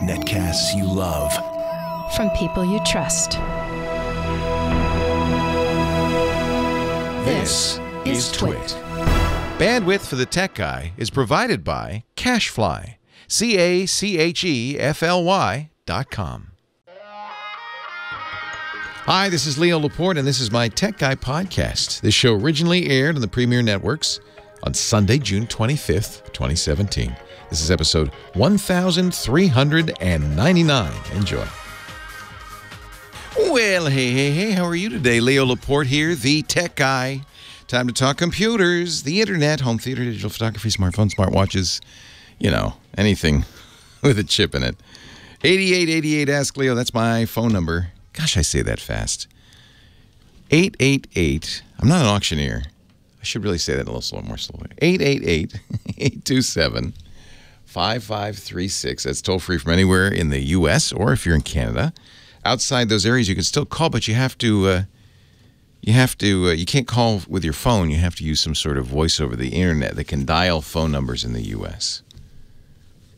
Netcasts you love. From people you trust. This is Twit. Bandwidth for the Tech Guy is provided by CacheFly. CacheFly.com. Hi, this is Leo Laporte, and this is my Tech Guy podcast. This show originally aired on the Premier Networks on Sunday, June 25th, 2017. This is episode 1399. Enjoy. Well, hey, how are you today? Leo Laporte here, the Tech Guy. Time to talk computers, the internet, home theater, digital photography, smartphones, smartwatches, you know, anything with a chip in it. 8888 Ask Leo, that's my phone number. Gosh, I say that fast. 888, I'm not an auctioneer. I should really say that a little more slowly. 888-827-5536. That's toll free from anywhere in the U.S. or if you're in Canada. Outside those areas, you can still call, but you can't call with your phone. You have to use some sort of voice over the internet that can dial phone numbers in the U.S.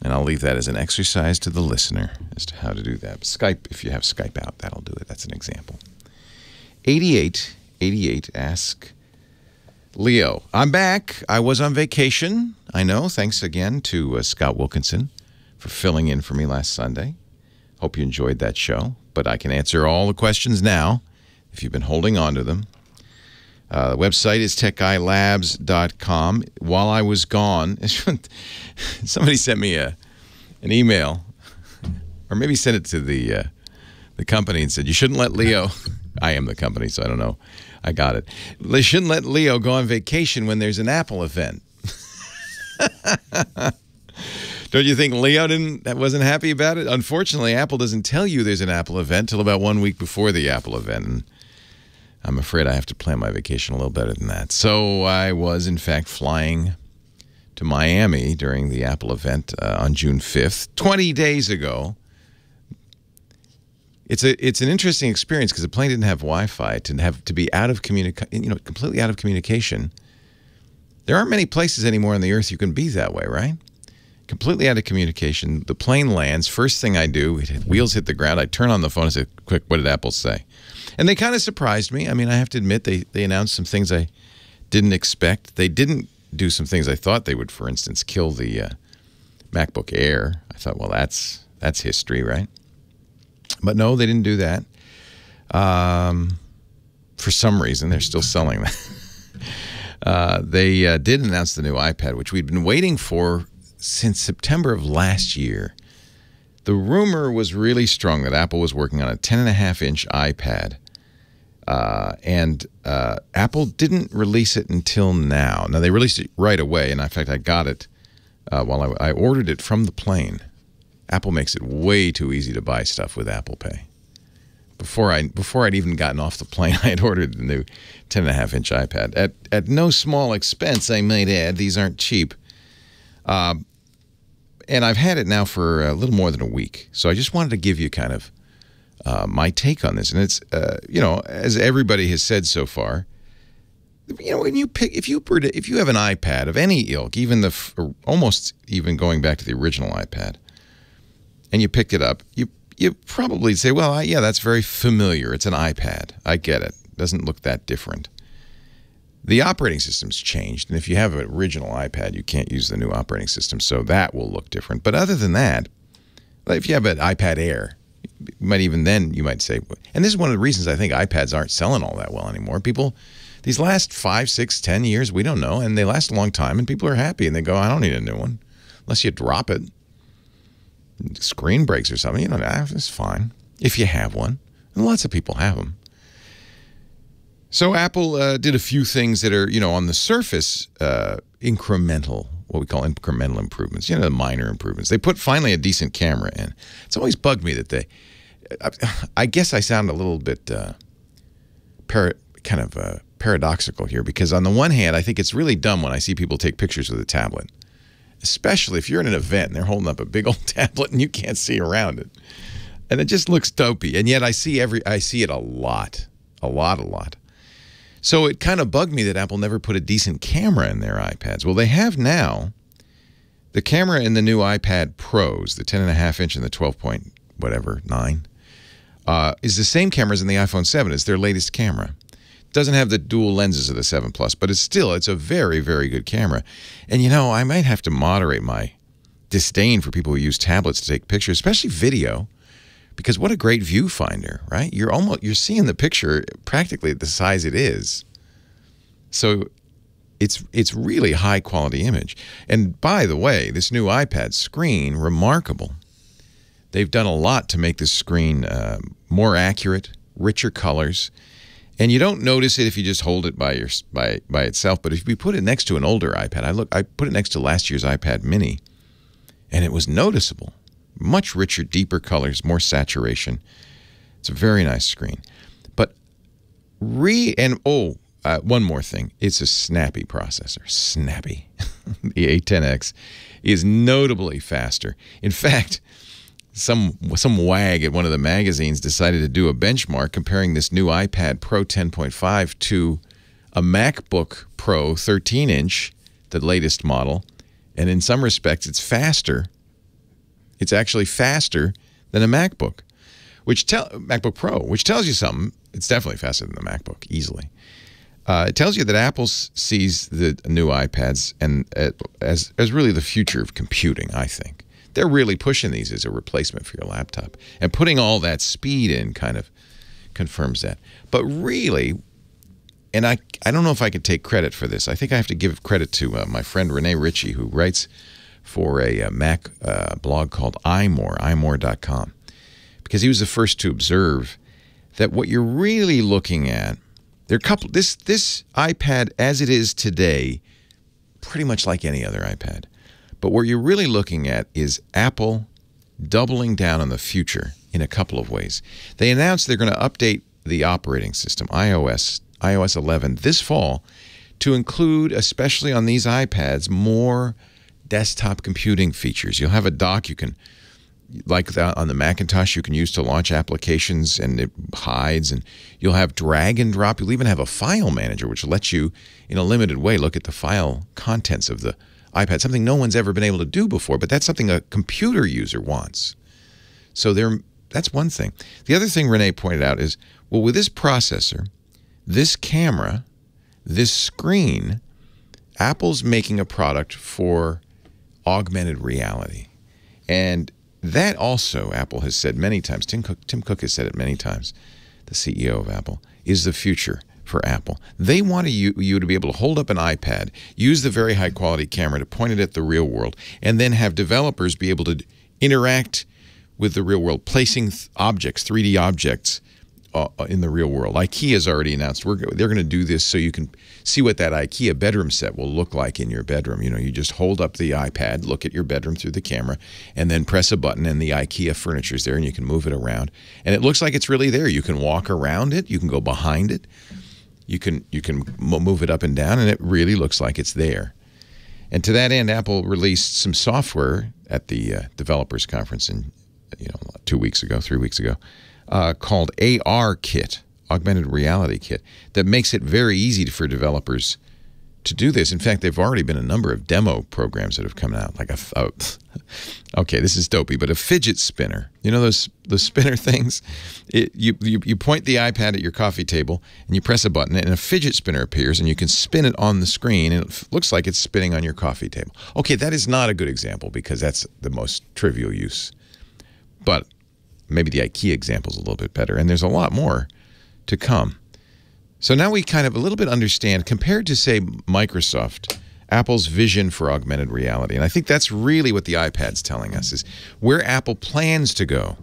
And I'll leave that as an exercise to the listener as to how to do that. Skype, if you have Skype out, that'll do it. That's an example. 8888 Ask Leo. I'm back. I was on vacation. I know. Thanks again to Scott Wilkinson for filling in for me last Sunday. Hope you enjoyed that show. But I can answer all the questions now if you've been holding on to them. The website is techguylabs.com. While I was gone, somebody sent me an email, or maybe sent it to the company and said, you shouldn't let Leo, I am the company, so I don't know, I got it. They shouldn't let Leo go on vacation when there's an Apple event. Don't you think Leo wasn't happy about it? Unfortunately, Apple doesn't tell you there's an Apple event till about 1 week before the Apple event. And I'm afraid I have to plan my vacation a little better than that. So I was, in fact, flying to Miami during the Apple event on June 5th, 20 days ago. It's an interesting experience because the plane didn't have Wi-Fi. To be out of completely out of communication. There aren't many places anymore on the earth you can be that way, right? Completely out of communication. The plane lands. First thing I do, wheels hit the ground. I turn on the phone and say, quick, what did Apple say? And they kind of surprised me. I mean, I have to admit, they announced some things I didn't expect. They didn't do some things I thought they would, for instance, kill the MacBook Air. I thought, well, that's history, right? But no, they didn't do that. For some reason, they're still selling that. They did announce the new iPad, which we'd been waiting for since September of last year. The rumor was really strong that Apple was working on a 10.5-inch iPad. And Apple didn't release it until now. Now, they released it right away, and in fact, I got it while I ordered it from the plane. Apple makes it way too easy to buy stuff with Apple Pay. Before I'd even gotten off the plane, I had ordered the new 10.5-inch iPad. At no small expense, I might add. These aren't cheap. And I've had it now for a little more than a week. So I just wanted to give you kind of my take on this. And it's, as everybody has said so far, when you pick, if you have an iPad of any ilk, even almost even going back to the original iPad, and you picked it up, you probably say, well, yeah, that's very familiar. It's an iPad. I get it. It doesn't look that different. The operating system's changed, and if you have an original iPad, you can't use the new operating system, so that will look different. But other than that, if you have an iPad Air, you might say, and this is one of the reasons I think iPads aren't selling all that well anymore. People, these last 5, 6, 10 years, we don't know, and they last a long time, and people are happy, and they go, I don't need a new one, unless you drop it. Screen breaks or something, it's fine if you have one, and lots of people have them. So Apple did a few things that are, on the surface, incremental, what we call incremental improvements, the minor improvements. They put finally a decent camera in. It's always bugged me that I guess I sound a little bit paradoxical here, because on the one hand, I think it's really dumb when I see people take pictures with a tablet, especially if you're in an event and they're holding up a big old tablet and you can't see around it. And it just looks dopey. And yet I see it a lot. So it kind of bugged me that Apple never put a decent camera in their iPads. Well, they have now. the camera in the new iPad Pros, the 10.5-inch and the 12.9, is the same camera as in the iPhone 7. It's their latest camera. It doesn't have the dual lenses of the 7 Plus, but it's a very, very good camera. And, you know, I might have to moderate my disdain for people who use tablets to take pictures, especially video, because what a great viewfinder, right? You're seeing the picture practically at the size it is. So it's really high quality image. And by the way, this new iPad screen, remarkable. They've done a lot to make this screen more accurate, richer colors. And you don't notice it if you just hold it by itself. But if you put it next to an older iPad, I put it next to last year's iPad Mini, and it was noticeable. Much richer, deeper colors, more saturation. It's a very nice screen. But one more thing. It's a snappy processor. Snappy. The A10X is notably faster. In fact, some wag at one of the magazines decided to do a benchmark comparing this new iPad Pro 10.5 to a MacBook Pro 13-inch, the latest model, and in some respects it's faster. It's actually faster than a MacBook, MacBook Pro, which tells you something. It's definitely faster than the MacBook, easily. It tells you that Apple sees the new iPads as really the future of computing, I think. They're really pushing these as a replacement for your laptop. And putting all that speed in kind of confirms that. But really, and I don't know if I could take credit for this. I think I have to give credit to my friend Renee Ritchie, who writes for a Mac blog called imore.com. Because he was the first to observe that what you're really looking at, this iPad as it is today, pretty much like any other iPad. But what you're really looking at is Apple doubling down on the future in a couple of ways. They announced they're going to update the operating system, iOS 11, this fall to include, especially on these iPads, more desktop computing features. You'll have a dock you can, like on the Macintosh, you can use to launch applications, and it hides. And you'll have drag and drop. You'll even have a file manager, which lets you, in a limited way, look at the file contents of the iPad, something no one's ever been able to do before, but that's something a computer user wants. So that's one thing. The other thing Renee pointed out is, well, with this processor, this camera, this screen, Apple's making a product for augmented reality. And that also, Apple has said many times, Tim Cook has said it many times, the CEO of Apple, is the future for Apple. They want you to be able to hold up an iPad, use the very high quality camera to point it at the real world, and then have developers be able to interact with the real world, placing objects, 3D objects in the real world. IKEA's already announced they're going to do this so you can see what that IKEA bedroom set will look like in your bedroom. You know, you just hold up the iPad, look at your bedroom through the camera, and then press a button, and the IKEA furniture's there, and you can move it around. And it looks like it's really there. You can walk around it. You can go behind it. You can move it up and down, and it really looks like it's there. And to that end, Apple released some software at the developers conference 3 weeks ago, called AR Kit, Augmented Reality Kit, that makes it very easy for developers to do this. In fact, there have already been a number of demo programs that have come out, like okay, this is dopey, but a fidget spinner. You know those spinner things? You point the iPad at your coffee table, and you press a button, and a fidget spinner appears, and you can spin it on the screen, and it looks like it's spinning on your coffee table. Okay, that is not a good example, because that's the most trivial use. But maybe the IKEA example is a little bit better, and there's a lot more to come. So now we kind of a little bit understand, compared to, say, Microsoft, Apple's vision for augmented reality. And I think that's really what the iPad's telling us, is where Apple plans to go.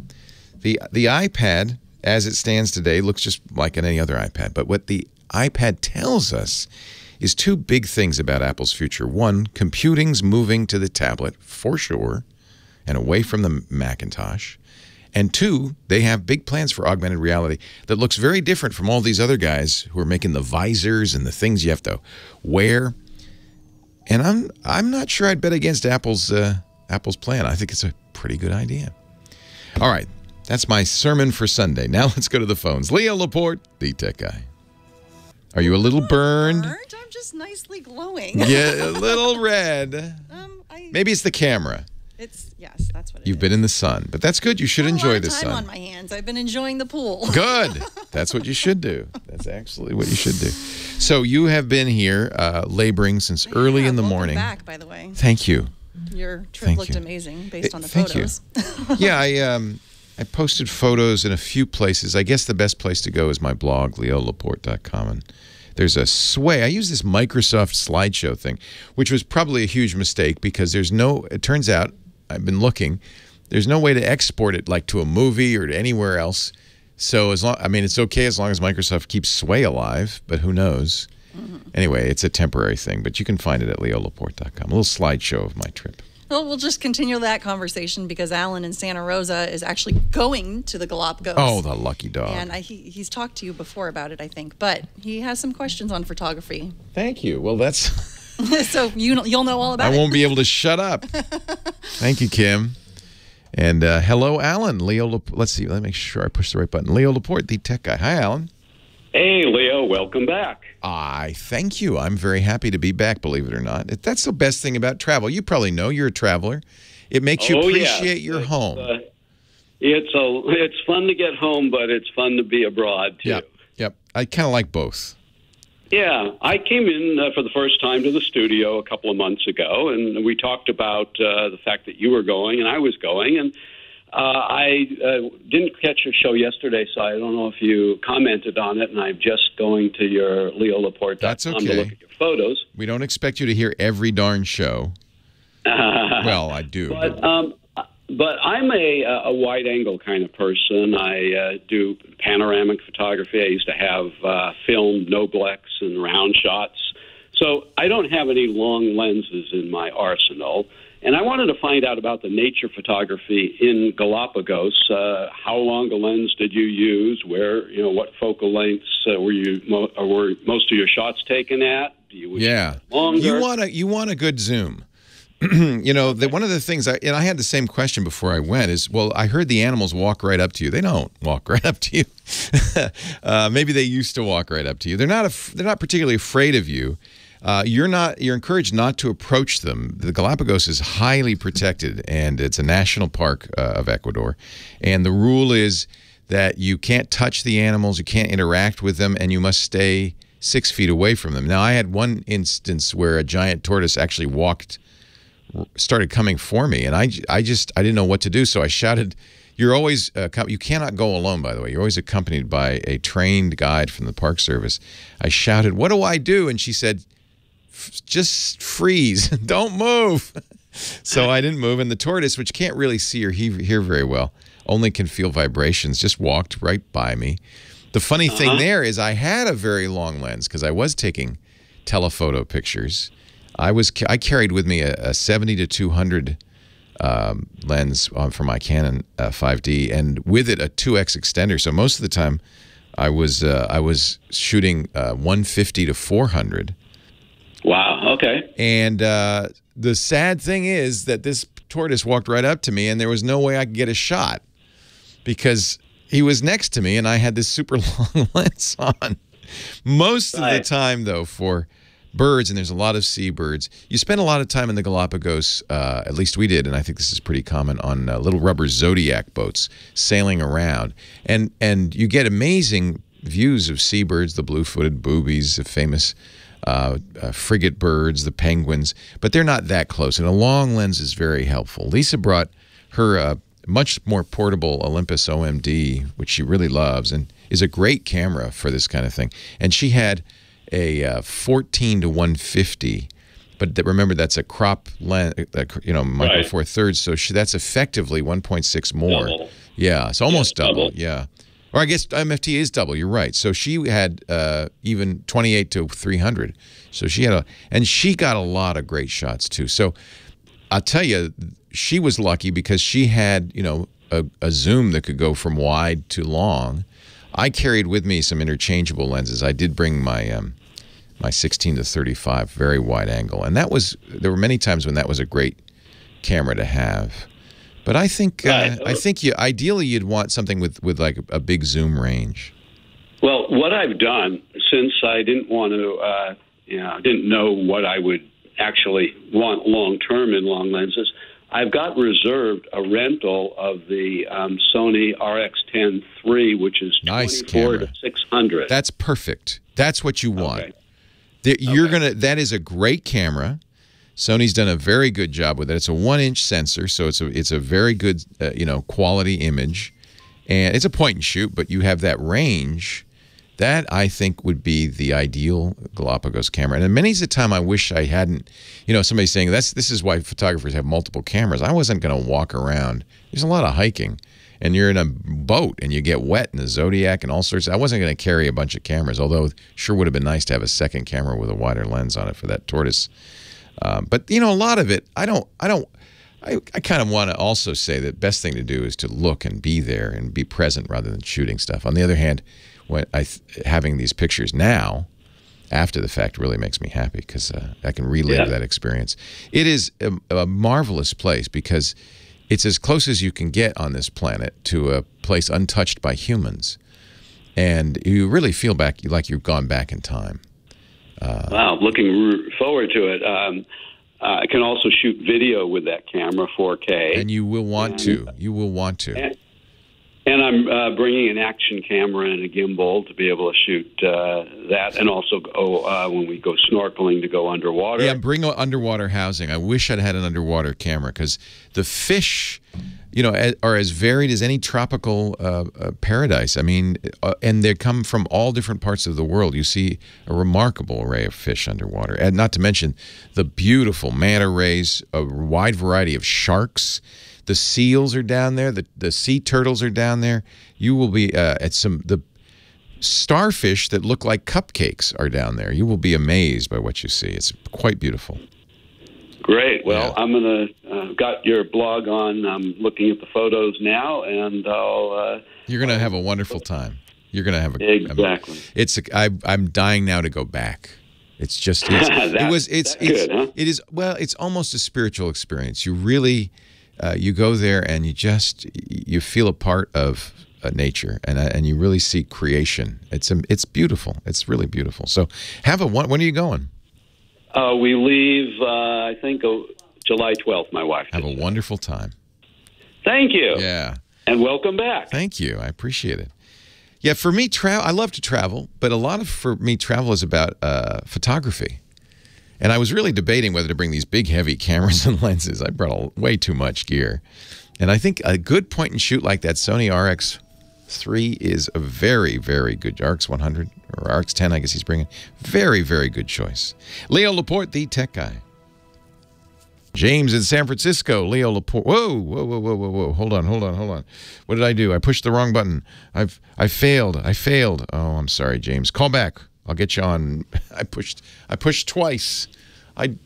The iPad, as it stands today, looks just like any other iPad. But what the iPad tells us is two big things about Apple's future. One, computing's moving to the tablet, for sure, and away from the Macintosh. And two, they have big plans for augmented reality that looks very different from all these other guys who are making the visors and the things you have to wear. And I'm not sure I'd bet against Apple's plan. I think it's a pretty good idea. All right, that's my sermon for Sunday. Now let's go to the phones. Leo Laporte, the tech guy. Are you a little burned? I'm just nicely glowing. Yeah, a little red. Maybe it's the camera. Yes, that's what it is. You've been in the sun, but that's good. You should enjoy the sun. I have a lot of time on my hands. I've been enjoying the pool. Good. That's what you should do. That's actually what you should do. So you have been here laboring since early in the morning. Welcome back, by the way. Thank you. Your trip looked amazing based on the photos. Thank you. Yeah, I posted photos in a few places. I guess the best place to go is my blog, leolaporte.com. And there's a sway. I use this Microsoft slideshow thing, which was probably a huge mistake because there's no, it turns out, I've been looking, there's no way to export it like to a movie or to anywhere else. So as long, I mean, it's okay as long as Microsoft keeps Sway alive, but who knows? Anyway, it's a temporary thing, but you can find it at leolaporte.com. A little slideshow of my trip. Well, we'll just continue that conversation because Alan in Santa Rosa is actually going to the Galapagos. Oh, the lucky dog. And he's talked to you before about it, I think. But he has some questions on photography. Thank you. Well, that's... So you'll know all about it. I won't be able to shut up. Thank you, Kim. And hello, Alan. Let's see. Let me make sure I push the right button. Leo Laporte, the tech guy. Hi, Alan. Hey, Leo. Welcome back. Thank you. I'm very happy to be back, believe it or not. That's the best thing about travel. You probably know you're a traveler. It makes you appreciate your home. It's fun to get home, but it's fun to be abroad, too. Yep. I kind of like both. Yeah, I came in for the first time to the studio a couple of months ago, and we talked about the fact that you were going and I was going, and I didn't catch your show yesterday, so I don't know if you commented on it, and I'm just going to your leolaporte.com to look at your photos. We don't expect you to hear every darn show. Well, I do. But I'm a wide-angle kind of person. I do panoramic photography. I used to have film Noblex and round shots. So I don't have any long lenses in my arsenal. And I wanted to find out about the nature photography in Galapagos. How long a lens did you use? What focal lengths were most of your shots taken at? Longer? You want a good zoom. One of the things, I had the same question before I went is, well, I heard the animals walk right up to you. They don't walk right up to you. Maybe they used to walk right up to you. They're not particularly afraid of you. You're encouraged not to approach them. The Galapagos is highly protected, and it's a national park of Ecuador. And the rule is that you can't touch the animals, you can't interact with them, and you must stay 6 feet away from them. Now, I had one instance where a giant tortoise actually started coming for me, and I didn't know what to do, so I shouted. You're always you cannot go alone, by the way. You're always accompanied by a trained guide from the Park Service. I shouted, "What do I do?" And she said, "Just freeze, don't move." So I didn't move, and the tortoise, which can't really see or hear very well, only can feel vibrations, just walked right by me. The funny thing there is I had a very long lens because I was taking telephoto pictures. I carried with me a 70-200 lens for my Canon 5D, and with it a 2x extender. So most of the time, I was shooting 150-400. Wow. Okay. And the sad thing is that this tortoise walked right up to me, and there was no way I could get a shot because he was next to me, and I had this super long lens on. Most of the time, though, for birds, and there's a lot of seabirds, you spend a lot of time in the Galapagos, at least we did, and I think this is pretty common, on little rubber Zodiac boats sailing around. And you get amazing views of seabirds, the blue-footed boobies, the famous frigate birds, the penguins, but they're not that close, and a long lens is very helpful. Lisa brought her much more portable Olympus OMD, which she really loves, and is a great camera for this kind of thing. And she had a 14-150, but remember that's a crop lens, micro four thirds. So that's effectively 1.6 more. Double. Yeah, it's almost double. Yeah, or I guess MFT is double. You're right. So she had even 28-300. So she had and she got a lot of great shots too. So I'll tell you, she was lucky because she had a zoom that could go from wide to long. I carried with me some interchangeable lenses. I did bring my my 16-35 very wide angle, and there were many times when that was a great camera to have. But I think ideally you'd want something with like a big zoom range. Well, what I've done, since I didn't want to, didn't know what I would actually want long-term in long lenses, I've got reserved a rental of the Sony Rx10 III, which is nice 24 camera. to 600. That's perfect. That's what you want. Okay. That is a great camera. Sony's done a very good job with it. It's a 1-inch sensor, so it's a very good quality image, and it's a point and shoot. But you have that range. That, I think, would be the ideal Galapagos camera. And many's the time I wish I hadn't, somebody saying this is why photographers have multiple cameras. I wasn't going to walk around. There's a lot of hiking, and you're in a boat, and you get wet in the Zodiac and all sorts. I wasn't going to carry a bunch of cameras, although it sure would have been nice to have a second camera with a wider lens on it for that tortoise. But, a lot of it, I kind of want to also say that best thing to do is to look and be there and be present rather than shooting stuff. On the other hand, having these pictures now, after the fact, really makes me happy because I can relive that experience. It is a marvelous place because it's as close as you can get on this planet to a place untouched by humans, and you really feel like you've gone back in time. Wow, looking forward to it. I can also shoot video with that camera, 4K. And you will want to. You will want to. And I'm bringing an action camera and a gimbal to be able to shoot that, and also go when we go snorkeling to go underwater. Yeah, bring underwater housing. I wish I'd had an underwater camera because the fish, are as varied as any tropical paradise. I mean, and they come from all different parts of the world. You see a remarkable array of fish underwater, and not to mention the beautiful manta rays, a wide variety of sharks. The seals are down there. The sea turtles are down there. You will be at the starfish that look like cupcakes are down there. You will be amazed by what you see. It's quite beautiful. Great. Well, I'm going to got your blog on. I'm looking at the photos now, and I'll. You're going to have a wonderful time. You're going to have exactly. I'm dying now to go back. It's just it is it's almost a spiritual experience. You really. You go there and you feel a part of nature, and you really see creation. It's beautiful. It's really beautiful. So when are you going? We leave, I think, July 12th, my wife. Have a wonderful time. Thank you. Yeah. And welcome back. Thank you. I appreciate it. Yeah, for me, I love to travel, but for me, travel is about photography. And I was really debating whether to bring these big, heavy cameras and lenses. I brought way too much gear. And I think a good point and shoot like that Sony Rx3 is a very, very good, Rx100, or Rx10, I guess he's bringing. Very, very good choice. Leo Laporte, the tech guy. James in San Francisco, Leo Laporte. Whoa. Hold on. What did I do? I pushed the wrong button. I failed. Oh, I'm sorry, James. Call back. I'll get you on. I pushed twice. I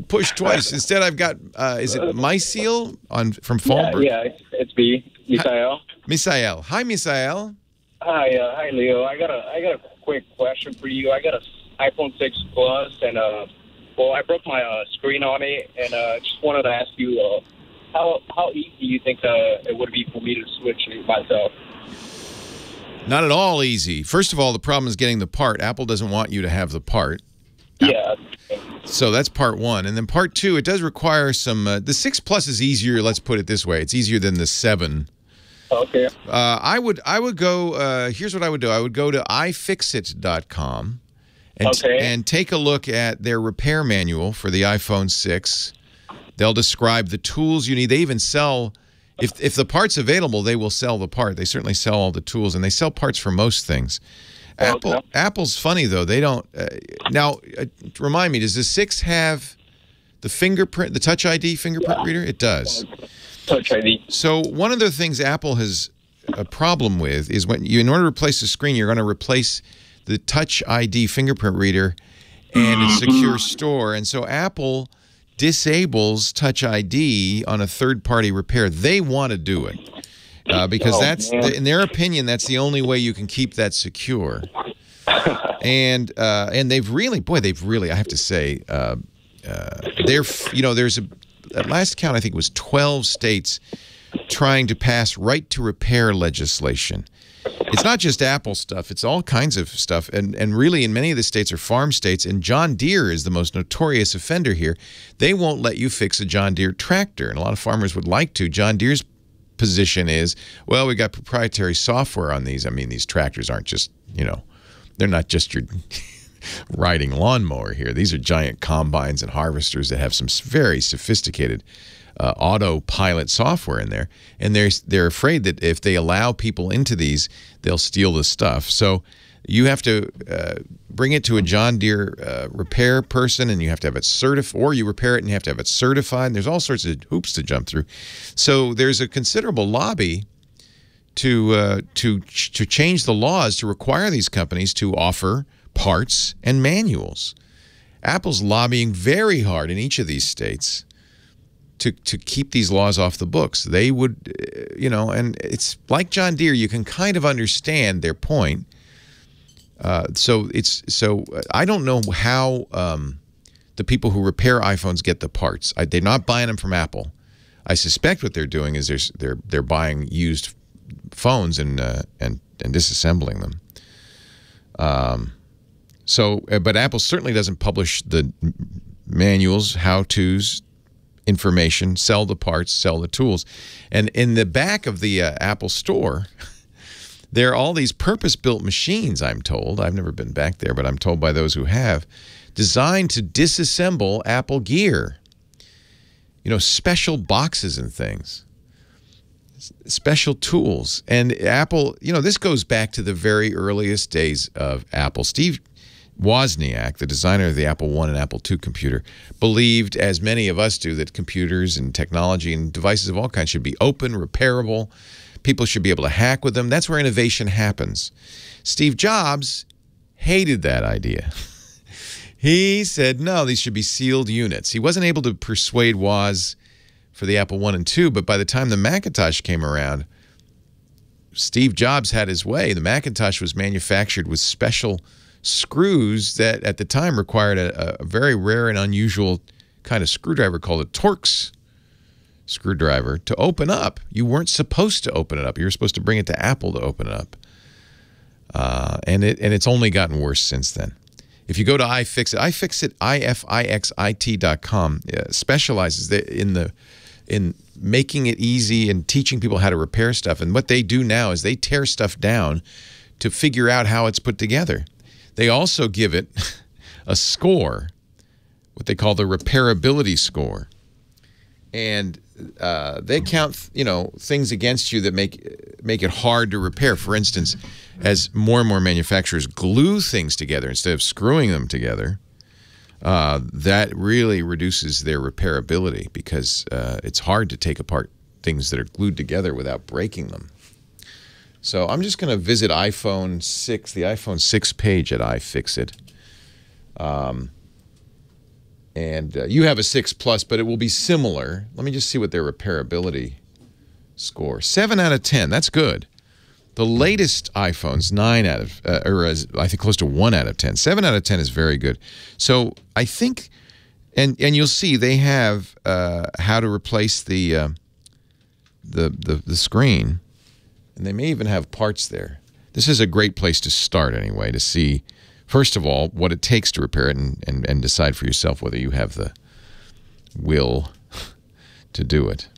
pushed twice. Instead, I've got. Is it Myseal from Fallbrook? Yeah, it's me, Misael. Misael. Hi, Misael. Hi, Leo. I got a quick question for you. I got an iPhone 6 Plus, and I broke my screen on it, and just wanted to ask you, how easy do you think it would be for me to switch it myself? Not at all easy. First of all, the problem is getting the part. Apple doesn't want you to have the part. Yeah. So that's part one. And then part two, it does require some... the 6 Plus is easier, let's put it this way. It's easier than the 7. Okay. I would go... here's what I would do. I would go to iFixit.com and take a look at their repair manual for the iPhone 6. They'll describe the tools you need. They even sell... If the part's available, they will sell the part. They certainly sell all the tools, and they sell parts for most things. Apple's funny, though. They don't... now, remind me, does the 6 have the Touch ID fingerprint reader? It does. Touch ID. So one of the things Apple has a problem with is in order to replace the screen, you're going to replace the Touch ID fingerprint reader and a secure store. And so Apple disables Touch ID on a third-party repair. They want to do it because in their opinion, that's the only way you can keep that secure. And they've really, I have to say, there's at last count, I think it was 12 states trying to pass right to repair legislation. It's not just Apple stuff. It's all kinds of stuff. And really, in many of the states are farm states. And John Deere is the most notorious offender here. They won't let you fix a John Deere tractor. And a lot of farmers would like to. John Deere's position is, well, we got proprietary software on these. I mean, these tractors aren't just, you know, they're not just your riding lawnmower here. These are giant combines and harvesters that have some very sophisticated autopilot software in there, and they're afraid that if they allow people into these, they'll steal the stuff. So you have to bring it to a John Deere repair person, and you have to have it certified, or you repair it and you have to have it certified. And there's all sorts of hoops to jump through. So there's a considerable lobby to change the laws to require these companies to offer parts and manuals. Apple's lobbying very hard in each of these states to keep these laws off the books. They would, you know, and it's like John Deere, you can kind of understand their point. So I don't know how the people who repair iPhones get the parts. They're not buying them from Apple. I suspect what they're doing is they're buying used phones and disassembling them. But Apple certainly doesn't publish the manuals, how-tos, information, sell the parts, sell the tools. And in the back of the Apple store, there are all these purpose-built machines, I'm told. I've never been back there, but I'm told by those who have, designed to disassemble Apple gear. You know, special boxes and things. Special tools. And Apple, you know, this goes back to the very earliest days of Apple. Steve Wozniak, the designer of the Apple I and Apple II computer, believed, as many of us do, that computers and technology and devices of all kinds should be open, repairable. People should be able to hack with them. That's where innovation happens. Steve Jobs hated that idea. He said, no, these should be sealed units. He wasn't able to persuade Woz for the Apple I and II, but by the time the Macintosh came around, Steve Jobs had his way. The Macintosh was manufactured with special screws that at the time required a very rare and unusual kind of screwdriver called a Torx screwdriver to open up. You weren't supposed to open it up. You were supposed to bring it to Apple to open it up. And it's only gotten worse since then. If you go to iFixit, ifixit.com, specializes in making it easy and teaching people how to repair stuff. And what they do now is they tear stuff down to figure out how it's put together. They also give it a score, what they call the repairability score. And they count, you know, things against you that make it hard to repair. For instance, as more and more manufacturers glue things together instead of screwing them together, that really reduces their repairability because it's hard to take apart things that are glued together without breaking them. So I'm just going to visit iPhone 6, the iPhone 6 page at iFixit. And you have a 6 Plus, but it will be similar. Let me just see what their repairability score. 7 out of 10. That's good. The latest iPhones, 9 out of, I think close to 1 out of 10. 7 out of 10 is very good. So I think, and you'll see they have how to replace the screen, and they may even have parts there. This is a great place to start anyway, to see, first of all, what it takes to repair it and decide for yourself whether you have the will to do it.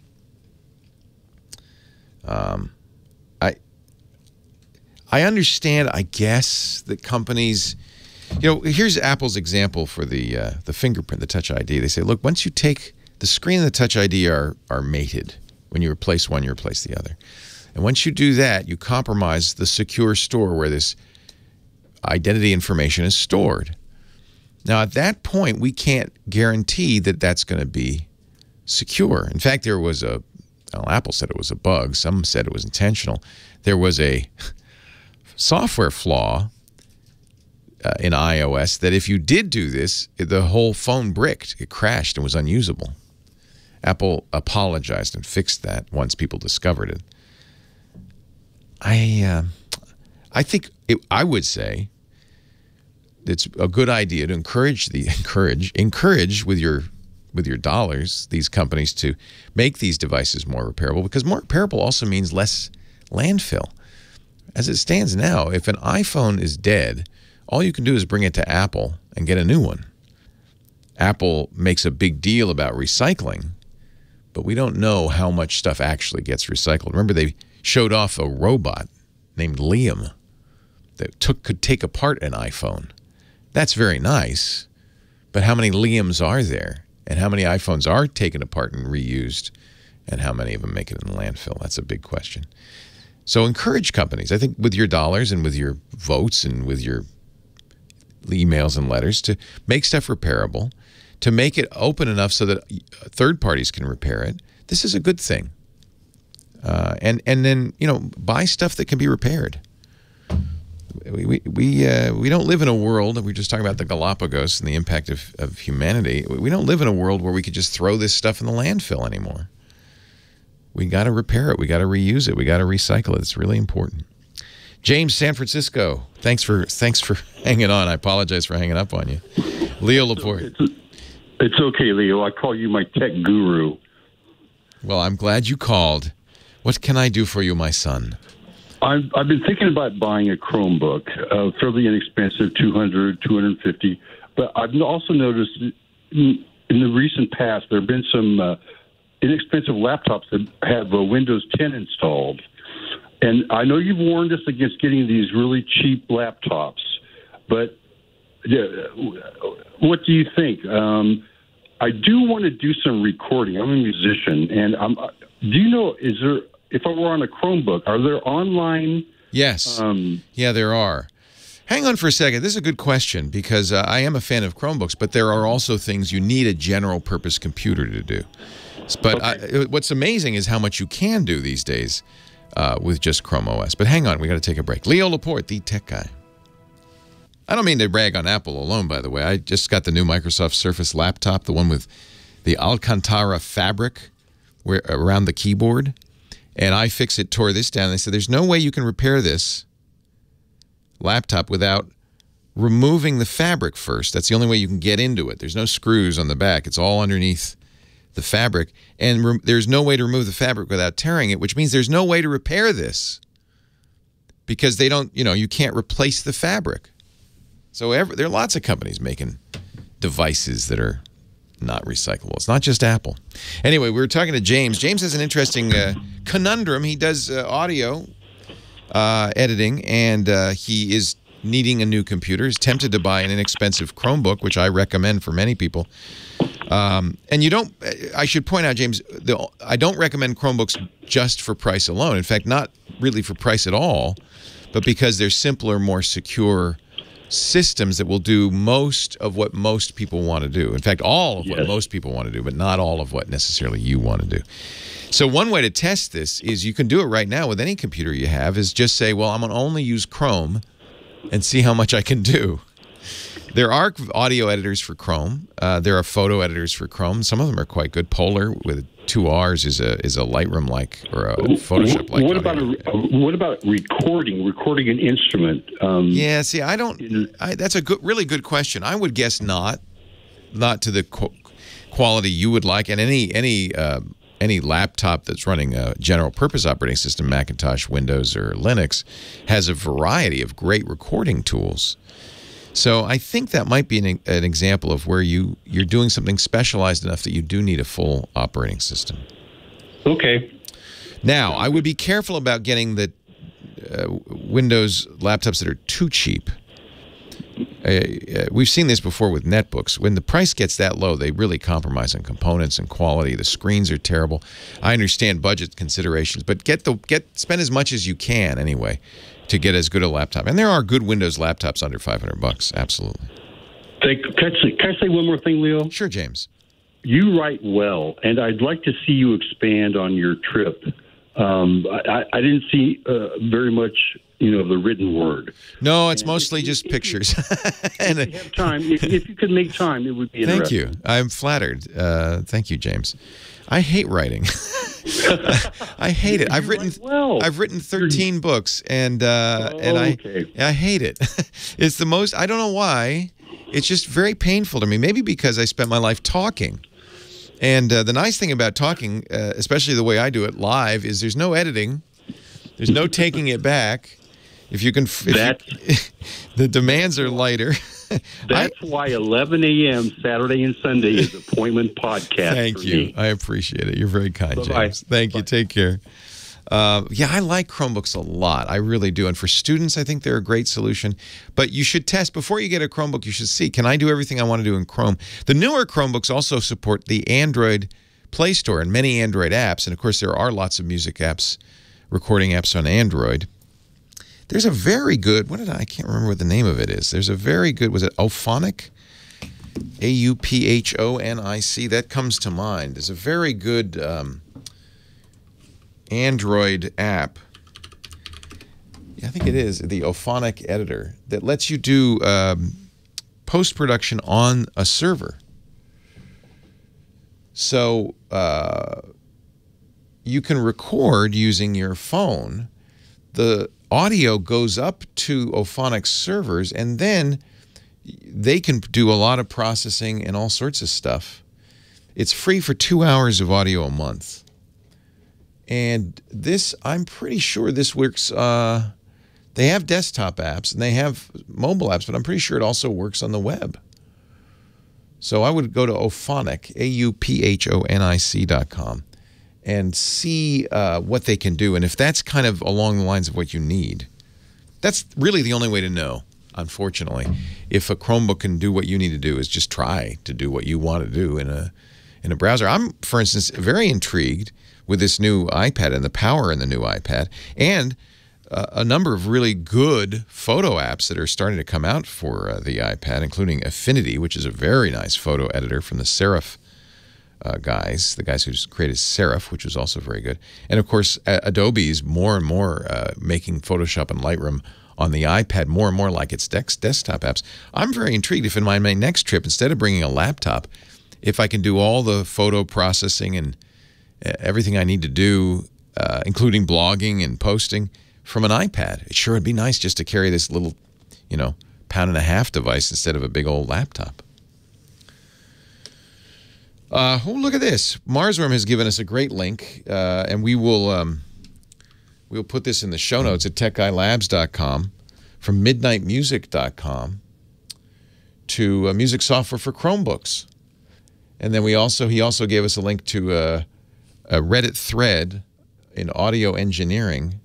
I understand, I guess, that companies, you know, here's Apple's example for the fingerprint, the Touch ID. They say, look, once you take the screen and the Touch ID are mated. When you replace one, you replace the other. And once you do that, you compromise the secure store where this identity information is stored. Now, at that point, we can't guarantee that that's going to be secure. In fact, there was well, Apple said it was a bug. Some said it was intentional. There was a software flaw in iOS that if you did do this, the whole phone bricked. It crashed and was unusable. Apple apologized and fixed that once people discovered it. I think I would say it's a good idea to encourage with your dollars these companies to make these devices more repairable, because more repairable also means less landfill. as it stands now, if an iPhone is dead, all you can do is bring it to Apple and get a new one. Apple makes a big deal about recycling, but we don't know how much stuff actually gets recycled. Remember, they showed off a robot named Liam that could take apart an iPhone. That's very nice, but how many Liams are there? And how many iPhones are taken apart and reused? And how many of them make it in the landfill? That's a big question. So encourage companies, I think, with your dollars and with your votes and with your emails and letters, to make stuff repairable, to make it open enough so that third parties can repair it. This is a good thing. And then, you know, buy stuff that can be repaired. We don't live in a world, we were just talking about the Galapagos and the impact of humanity. We don't live in a world where we could just throw this stuff in the landfill anymore. We got to repair it. We got to reuse it. We got to recycle it. It's really important. James, San Francisco. Thanks for hanging on. I apologize for hanging up on you. Leo Laporte. It's okay, Leo. I call you my tech guru. Well, I'm glad you called. What can I do for you, my son? I've been thinking about buying a Chromebook, fairly inexpensive, $200, $250. But I've also noticed in the recent past there have been some inexpensive laptops that have Windows 10 installed. And I know you've warned us against getting these really cheap laptops, but what do you think? I do want to do some recording. I'm a musician, and do you know, if I were on a Chromebook, are there online? Yes. Yeah, there are. Hang on for a second. This is a good question, because I am a fan of Chromebooks, but there are also things you need a general-purpose computer to do. But okay. What's amazing is how much you can do these days with just Chrome OS. But hang on, we got to take a break. Leo Laporte, the tech guy. I don't mean to brag on Apple alone, by the way. I just got the new Microsoft Surface laptop, the one with the Alcantara fabric around the keyboard. And iFixit tore this down. They said, there's no way you can repair this laptop without removing the fabric first. That's the only way you can get into it. There's no screws on the back. It's all underneath the fabric. And there's no way to remove the fabric without tearing it, which means there's no way to repair this because they don't, you can't replace the fabric. So there are lots of companies making devices that are not recyclable. It's not just Apple. Anyway, we were talking to James. James has an interesting conundrum. He does audio editing, and he is needing a new computer. He's tempted to buy an inexpensive Chromebook, which I recommend for many people. And you don't, I should point out, James, I don't recommend Chromebooks just for price alone. In fact, not really for price at all, but because they're simpler, more secure systems that will do most of what most people want to do. In fact, all of what most people want to do, but not all of what necessarily you want to do. So one way to test this is you can do it right now with any computer you have, is just say, well, I'm going to only use Chrome and see how much I can do. There are audio editors for Chrome. There are photo editors for Chrome. Some of them are quite good. Polar with 2 R's is a Lightroom-like or a Photoshop-like. What about recording an instrument? Yeah, see, I don't. That's a really good question. I would guess not to the quality you would like. And any laptop that's running a general-purpose operating system, Macintosh, Windows, or Linux, has a variety of great recording tools. So I think that might be an example of where you're doing something specialized enough that you do need a full operating system. Okay. Now, I would be careful about getting the Windows laptops that are too cheap. We've seen this before with netbooks. When the price gets that low, they really compromise on components and quality. The screens are terrible. I understand budget considerations, but spend as much as you can anyway to get as good a laptop. And there are good Windows laptops under $500, absolutely. Can I say one more thing, Leo? Sure, James. You write well, and I'd like to see you expand on your trip. I didn't see very much, the written word. No, it's mostly just pictures. And if you have time, if you could make time, it would be interesting. Thank you. I'm flattered. Thank you, James. I hate writing. I hate it. I've written 13 books, and I hate it. It's the most. I don't know why. It's just very painful to me. Maybe because I spent my life talking. And the nice thing about talking, especially the way I do it live, is there's no editing. There's no taking it back. If you can, the demands are lighter. That's why 11 a.m. Saturday and Sunday is Appointment Podcast. Thank you. Me. I appreciate it. You're very kind, Bye-bye. James. Thank you. Take care. Yeah, I like Chromebooks a lot. I really do. And for students, I think they're a great solution. But you should test. Before you get a Chromebook, you should see, can I do everything I want to do in Chrome? The newer Chromebooks also support the Android Play Store and many Android apps. And, of course, there are lots of music apps, recording apps on Android. There's a very good, I can't remember what the name of it is. There's a very good, was it Auphonic? Auphonic. That comes to mind. There's a very good Android app. Yeah, I think it is, the Auphonic editor, that lets you do post-production on a server. So you can record using your phone. The audio goes up to Auphonic servers, and then they can do a lot of processing and all sorts of stuff. It's free for 2 hours of audio a month. And this, I'm pretty sure this works. They have desktop apps and they have mobile apps, but I'm pretty sure it also works on the web. So I would go to Auphonic, auphonic.com, and see what they can do. And if that's kind of along the lines of what you need, that's really the only way to know, unfortunately. If a Chromebook can do what you need to do, is just try to do what you want to do in a browser. I'm, for instance, very intrigued with this new iPad and the power in the new iPad, and a number of really good photo apps that are starting to come out for the iPad, including Affinity, which is a very nice photo editor from the Serif guys, the guys who just created Serif, which was also very good. And, of course, Adobe's more and more making Photoshop and Lightroom on the iPad more and more like its desktop apps. I'm very intrigued if in my next trip, instead of bringing a laptop, if I can do all the photo processing and everything I need to do, including blogging and posting, from an iPad. It sure would be nice just to carry this little, pound-and-a-half device instead of a big old laptop. Oh, look at this. Marsworm has given us a great link, and we'll put this in the show notes at techguylabs.com, from midnightmusic.com to music software for Chromebooks. And then he also gave us a link to a Reddit thread in audio engineering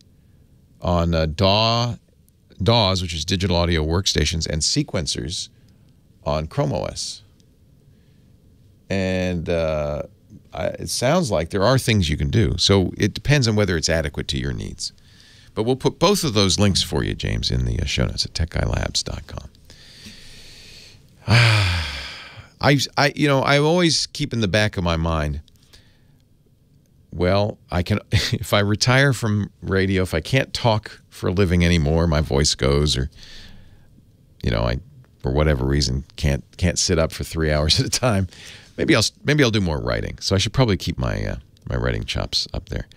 on DAWs, which is digital audio workstations, and sequencers on Chrome OS. And it sounds like there are things you can do. So it depends on whether it's adequate to your needs. But we'll put both of those links for you, James, in the show notes at techguylabs.com. I always keep in the back of my mind, well, I can, if I retire from radio, if I can't talk for a living anymore, my voice goes, or, I, for whatever reason, can't sit up for 3 hours at a time, maybe I'll do more writing. So I should probably keep my my writing chops up there.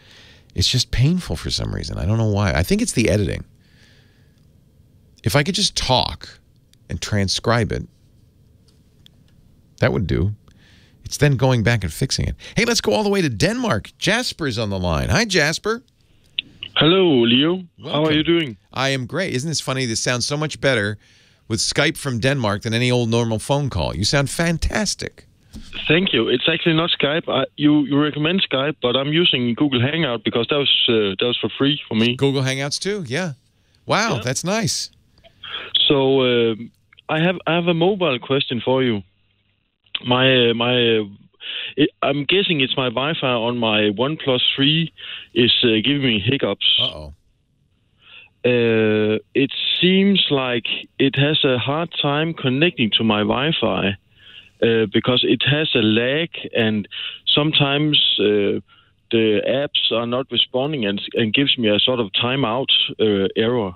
It's just painful for some reason. I don't know why. I think it's the editing. If I could just talk and transcribe it, that would do. It's then going back and fixing it. Hey, let's go all the way to Denmark. Jasper's on the line. Hi, Jasper. Hello, Leo. Welcome. How are you doing? I am great. Isn't this funny? This sounds so much better with Skype from Denmark than any old normal phone call. You sound fantastic. Thank you. It's actually not Skype. You recommend Skype, but I'm using Google Hangout because that was for free for me. Google Hangouts too? Yeah. Wow, yeah. That's nice. So I have a mobile question for you. I'm guessing it's my Wi-Fi on my OnePlus 3 is giving me hiccups. Uh-oh. It seems like it has a hard time connecting to my Wi-Fi because it has a lag, and sometimes the apps are not responding and gives me a sort of timeout error.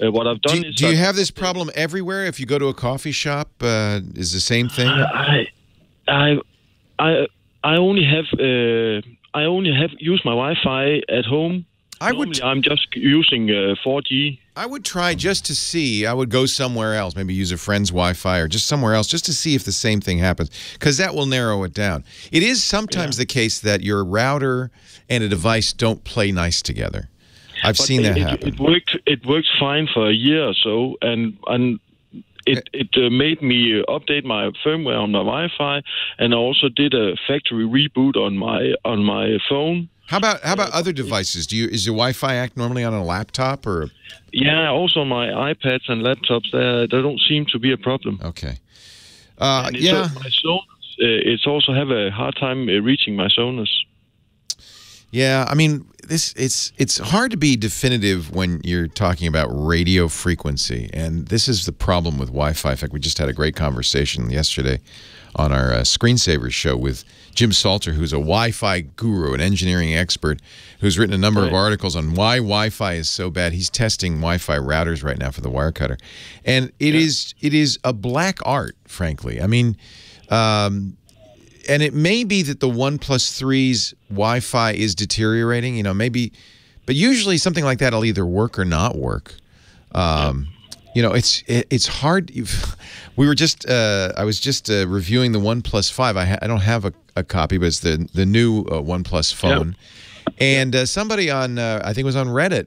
What I've done is... Do you have this problem everywhere? If you go to a coffee shop, is the same thing? I only have used my Wi-Fi at home. I'm just using 4G. I would try just to see. I would go somewhere else, maybe use a friend's Wi-Fi or just somewhere else, just to see if the same thing happens, because that will narrow it down. It is sometimes the case that your router and a device don't play nice together. I've seen that happen. It worked fine for a year or so, and it made me update my firmware on my Wi-Fi, and I also did a factory reboot on my phone. How about other devices? Is your Wi-Fi act normally on a laptop or? Yeah, also my iPads and laptops. There don't seem to be a problem. Okay. My Sonos, it's also have a hard time reaching my Sonos. Yeah, I mean, it's hard to be definitive when you're talking about radio frequency, and this is the problem with Wi-Fi. In fact, we just had a great conversation yesterday on our Screensavers show with Jim Salter, who's a Wi-Fi guru, an engineering expert, who's written a number of articles on why Wi-Fi is so bad. He's testing Wi-Fi routers right now for the Wirecutter, and it is a black art, frankly. I mean. And it may be that the OnePlus 3's Wi-Fi is deteriorating, you know, maybe, but usually something like that will either work or not work. You know, it's hard. We were just, I was just reviewing the OnePlus 5. I don't have a copy, but it's the new OnePlus phone. Yep. And somebody on, I think it was on Reddit,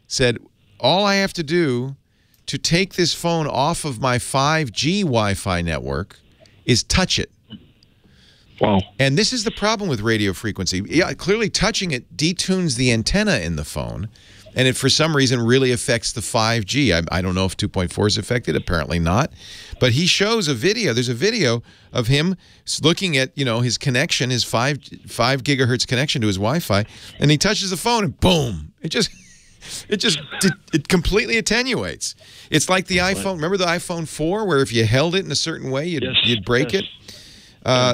said, all I have to do to take this phone off of my 5G Wi-Fi network is touch it. Wow. And this is the problem with radio frequency. Yeah, clearly touching it detunes the antenna in the phone, and it, for some reason, really affects the 5G. I don't know if 2.4 is affected. Apparently not. But he shows a video. There's a video of him looking at, you know, his connection, his 5 gigahertz connection to his Wi-Fi, and he touches the phone, and boom! It completely attenuates. It's like the iPhone. Remember the iPhone 4, where if you held it in a certain way, you'd break it?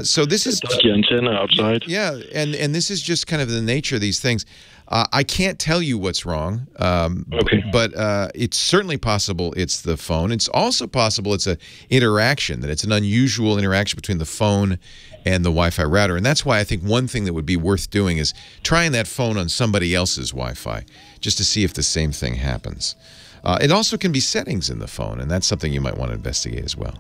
So this is the antenna outside. Yeah, and this is just kind of the nature of these things. I can't tell you what's wrong, but it's certainly possible it's the phone. It's also possible it's an interaction, that it's an unusual interaction between the phone and the Wi-Fi router. And that's why I think one thing that would be worth doing is trying that phone on somebody else's Wi-Fi, just to see if the same thing happens. It also can be settings in the phone, and that's something you might want to investigate as well.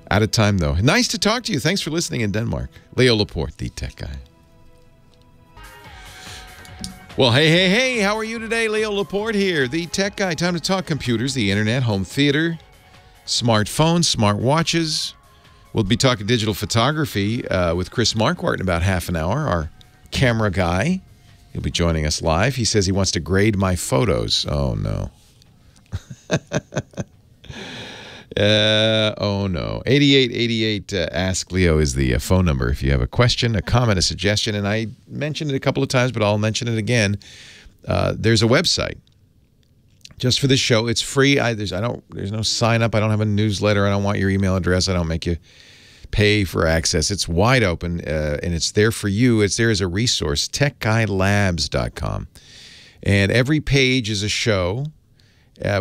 Out of time, though. Nice to talk to you. Thanks for listening in Denmark. Leo Laporte, the tech guy. Well, hey, how are you today? Leo Laporte here, the tech guy. Time to talk computers, the internet, home theater, smartphones, smart watches. We'll be talking digital photography with Chris Marquardt in about half an hour, our camera guy. He'll be joining us live. He says he wants to grade my photos. Oh, no. Oh no. 8888 Ask Leo is the phone number if you have a question, a comment, a suggestion, and I mentioned it a couple of times, but I'll mention it again. There's a website just for this show. It's free. There's no sign up. I don't have a newsletter. I don't want your email address. I don't make you pay for access. It's wide open, and it's there for you. It's there as a resource, techguylabs.com. And every page is a show.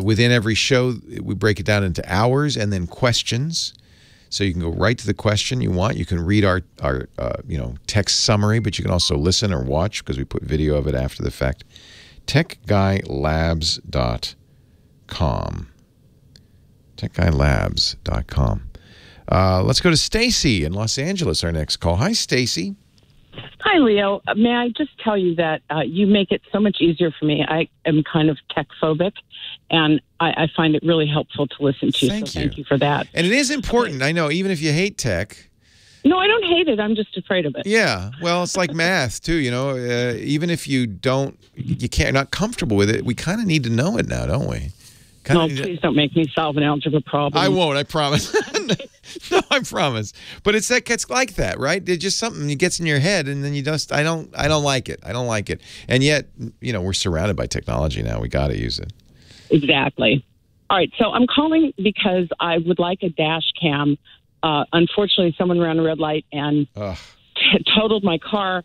Within every show, we break it down into hours and then questions. So you can go right to the question you want. You can read our text summary, but you can also listen or watch because we put video of it after the fact. techguylabs.com. techguylabs.com. Let's go to Stacy in Los Angeles, our next call. Hi, Stacy. Hi, Leo. May I just tell you that you make it so much easier for me. I am kind of tech-phobic, and I find it really helpful to listen to. Thank you for that. And it is important, I know, even if you hate tech. No, I don't hate it. I'm just afraid of it. Yeah. Well, it's like math, too, you know. Even if you're not comfortable with it, we kind of need to know it now, don't we? No, please don't make me solve an algebra problem. I won't, I promise. No, I promise. But it's like that, right? It's just something that gets in your head, and then you just, I don't like it. I don't like it. And yet, you know, we're surrounded by technology now. We got to use it. Exactly. All right, so I'm calling because I would like a dash cam. Unfortunately, someone ran a red light and totaled my car.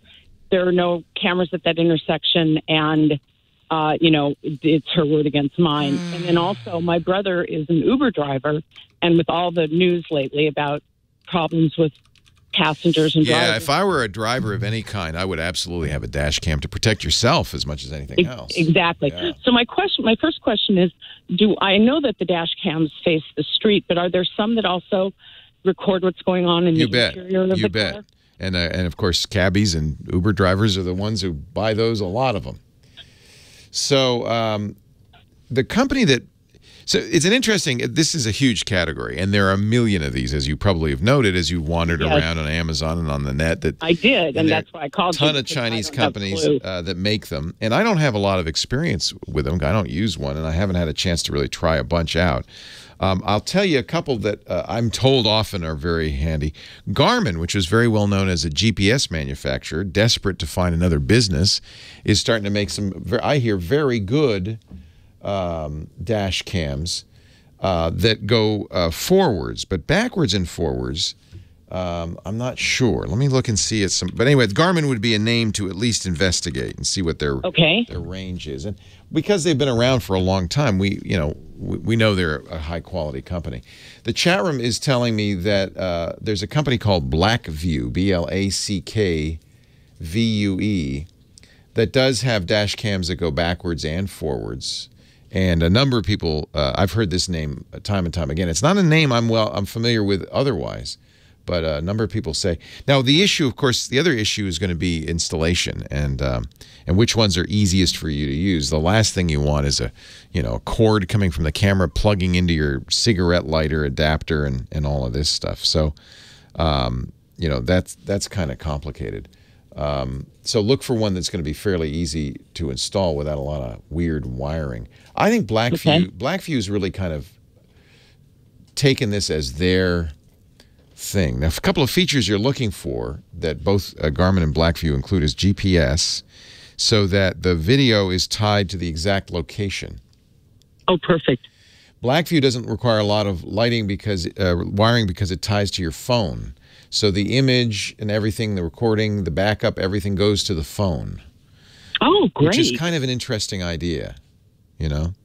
There are no cameras at that intersection, and it's her word against mine. And then also, my brother is an Uber driver, and with all the news lately about problems with passengers and drivers. Yeah, if I were a driver of any kind, I would absolutely have a dash cam to protect yourself as much as anything else. Exactly. Yeah. So my first question is, do I know that the dash cams face the street, but are there some that also record what's going on in the interior of the car? And of course, cabbies and Uber drivers are the ones who buy those, a lot of them. So the company that, so it's an interesting, this is a huge category, and there are a million of these, as you probably have noted, as you wandered around on Amazon and on the net. That I did, and that's why I called you. A ton of Chinese companies that make them, and I don't have a lot of experience with them. I don't use one, and I haven't had a chance to really try a bunch out. I'll tell you a couple that I'm told often are very handy. Garmin, which is very well known as a GPS manufacturer, desperate to find another business, is starting to make some, I hear, very good dash cams that go forwards, but backwards and forwards, I'm not sure. Let me look and see it. But anyway, Garmin would be a name to at least investigate and see what their range is. And because they've been around for a long time, we know they're a high quality company. The chat room is telling me that there's a company called Blackview, BLACKVUE, that does have dash cams that go backwards and forwards. And a number of people, I've heard this name time and time again. It's not a name I'm familiar with otherwise, but a number of people say. Now, the issue, of course, the other issue is going to be installation and which ones are easiest for you to use. The last thing you want is a cord coming from the camera plugging into your cigarette lighter adapter and all of this stuff. So, that's kind of complicated. So look for one that's going to be fairly easy to install without a lot of weird wiring. I think Blackview's really kind of taken this as their thing. Now, a couple of features you're looking for that both Garmin and Blackview include is GPS, so that the video is tied to the exact location. Oh, perfect. Blackview doesn't require a lot of lighting because wiring because it ties to your phone. So the image and everything, the recording, the backup, everything goes to the phone. Oh, great. Which is kind of an interesting idea, you don't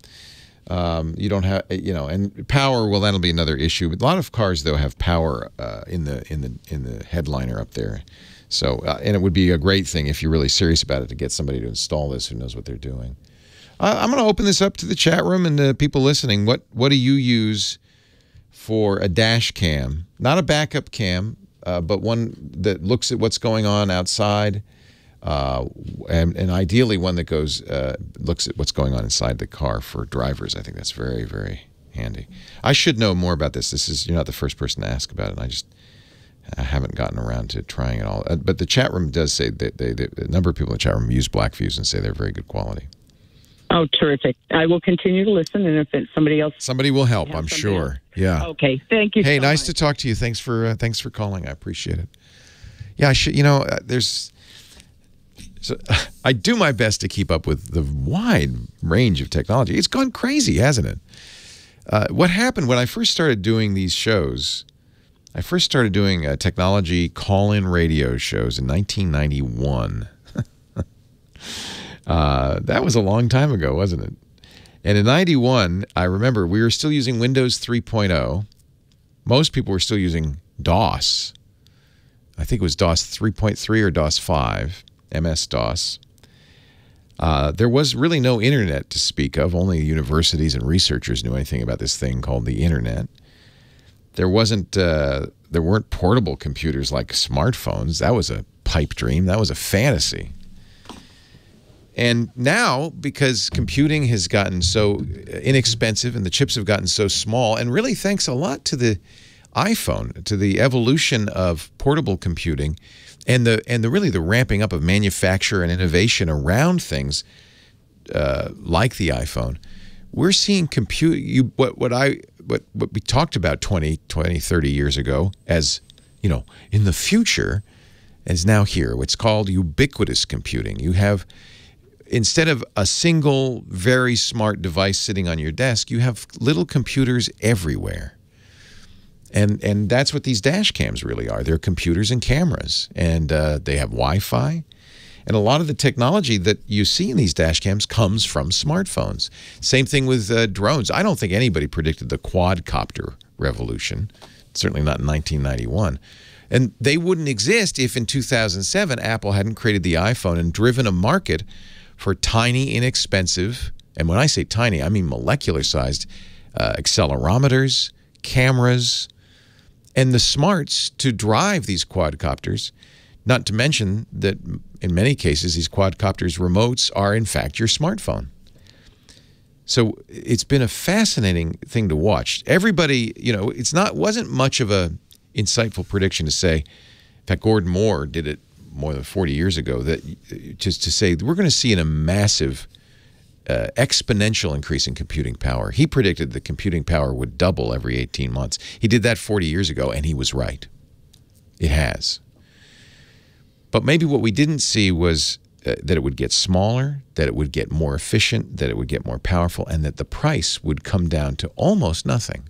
have, and power, well, that'll be another issue. A lot of cars, though, have power in the headliner up there. So, and it would be a great thing if you're really serious about it to get somebody to install this who knows what they're doing. I'm going to open this up to the chat room and the people listening. What do you use for a dash cam? Not a backup cam, but one that looks at what's going on outside, and ideally one that goes looks at what's going on inside the car for drivers. I think that's very, very handy. I should know more about this. You're not the first person to ask about it. I haven't gotten around to trying it all. But the chat room does say that a number of people in the chat room use Blackviews and say they're very good quality. Oh, terrific. I will continue to listen, and if it's somebody else... Somebody will help, I'm sure. Yeah. Okay, thank you Hey, so nice much. to talk to you. Thanks for calling. I appreciate it. Yeah, I do my best to keep up with the wide range of technology. It's gone crazy, hasn't it? What happened when I first started doing these shows, I first started doing technology call-in radio shows in 1991. That was a long time ago, wasn't it? And in 91, I remember we were still using Windows 3.0. Most people were still using DOS. I think it was DOS 3.3 or DOS 5, MS-DOS. There was really no internet to speak of. Only universities and researchers knew anything about this thing called the internet. There weren't portable computers like smartphones. That was a pipe dream. That was a fantasy. And now, because computing has gotten so inexpensive and the chips have gotten so small, and really thanks a lot to the iPhone, to the evolution of portable computing, and really the ramping up of manufacture and innovation around things like the iPhone, we're seeing what we talked about 20, 30 years ago as, in the future, is now here. What's called ubiquitous computing. You have, instead of a single very smart device sitting on your desk, you have little computers everywhere. And that's what these dash cams really are. They're computers and cameras, and they have Wi-Fi. And a lot of the technology that you see in these dash cams comes from smartphones. Same thing with drones. I don't think anybody predicted the quadcopter revolution, certainly not in 1991. And they wouldn't exist if in 2007 Apple hadn't created the iPhone and driven a market for tiny, inexpensive, and when I say tiny, I mean molecular-sized accelerometers, cameras, and the smarts to drive these quadcopters, not to mention that in many cases these quadcopters remotes are in fact your smartphone. So it's been a fascinating thing to watch. Everybody, you know, wasn't much of a insightful prediction to say. In fact, Gordon Moore did it more than 40 years ago. That just to say we're going to see a massive, exponential increase in computing power. He predicted that computing power would double every 18 months. He did that 40 years ago, and he was right. It has. But maybe what we didn't see was that it would get smaller, that it would get more efficient, that it would get more powerful, and that the price would come down to almost nothing,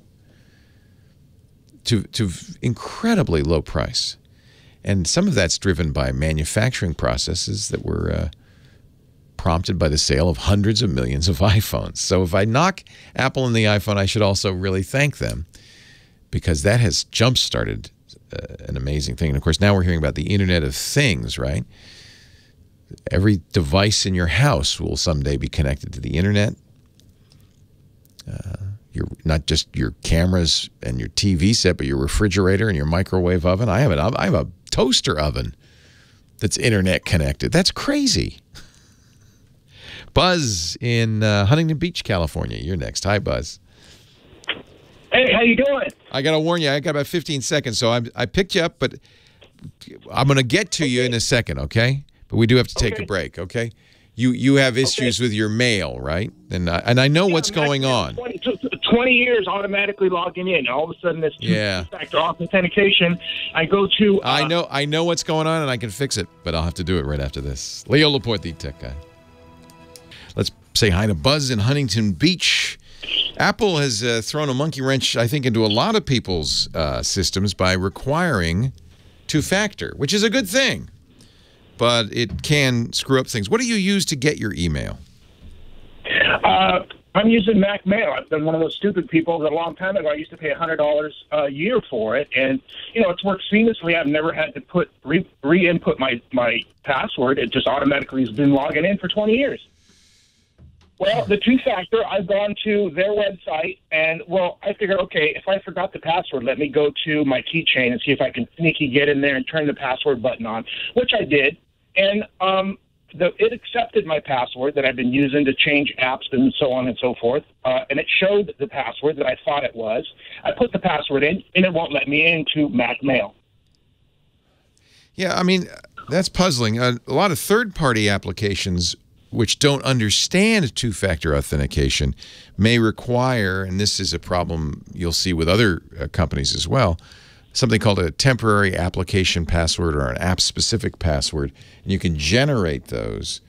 to incredibly low price. And some of that's driven by manufacturing processes that were prompted by the sale of hundreds of millions of iPhones. So if I knock Apple and the iPhone, I should also really thank them, because that has jump-started an amazing thing. And, of course, now we're hearing about the Internet of Things, right? Every device in your house will someday be connected to the Internet. Not just your cameras and your TV set, but your refrigerator and your microwave oven. I have a toaster oven that's Internet connected. That's crazy. Buzz in Huntington Beach, California. You're next. Hi, Buzz. Hey, how you doing? I got to warn you, I got about 15 seconds, so I picked you up, but I'm going to get to you in a second, okay? But we do have to take a break, okay? You have issues with your mail, right? And I know what's going on. 20 years automatically logging in. All of a sudden, this two-factor authentication. I go to... I know what's going on, and I can fix it, but I'll have to do it right after this. Leo Laporte, the tech guy. Let's say hi to Buzz in Huntington Beach. Apple has thrown a monkey wrench, I think, into a lot of people's systems by requiring two-factor, which is a good thing. But it can screw up things. What do you use to get your email? I'm using Mac Mail. I've been one of those stupid people that a long time ago I used to pay $100 a year for it, and it's worked seamlessly. I've never had to re-input my password. It just automatically has been logging in for 20 years. Well, the two-factor, I've gone to their website, and, I figured, okay, if I forgot the password, let me go to my keychain and see if I can sneaky get in there and turn the password button on, which I did. And it accepted my password that I've been using to change apps and so on and so forth, and it showed the password that I thought it was. I put the password in, and it won't let me into Mac Mail. Yeah, I mean, that's puzzling. A lot of third-party applications which don't understand two-factor authentication may require, and this is a problem you'll see with other companies as well, something called a temporary application password or an app-specific password, and you can generate those.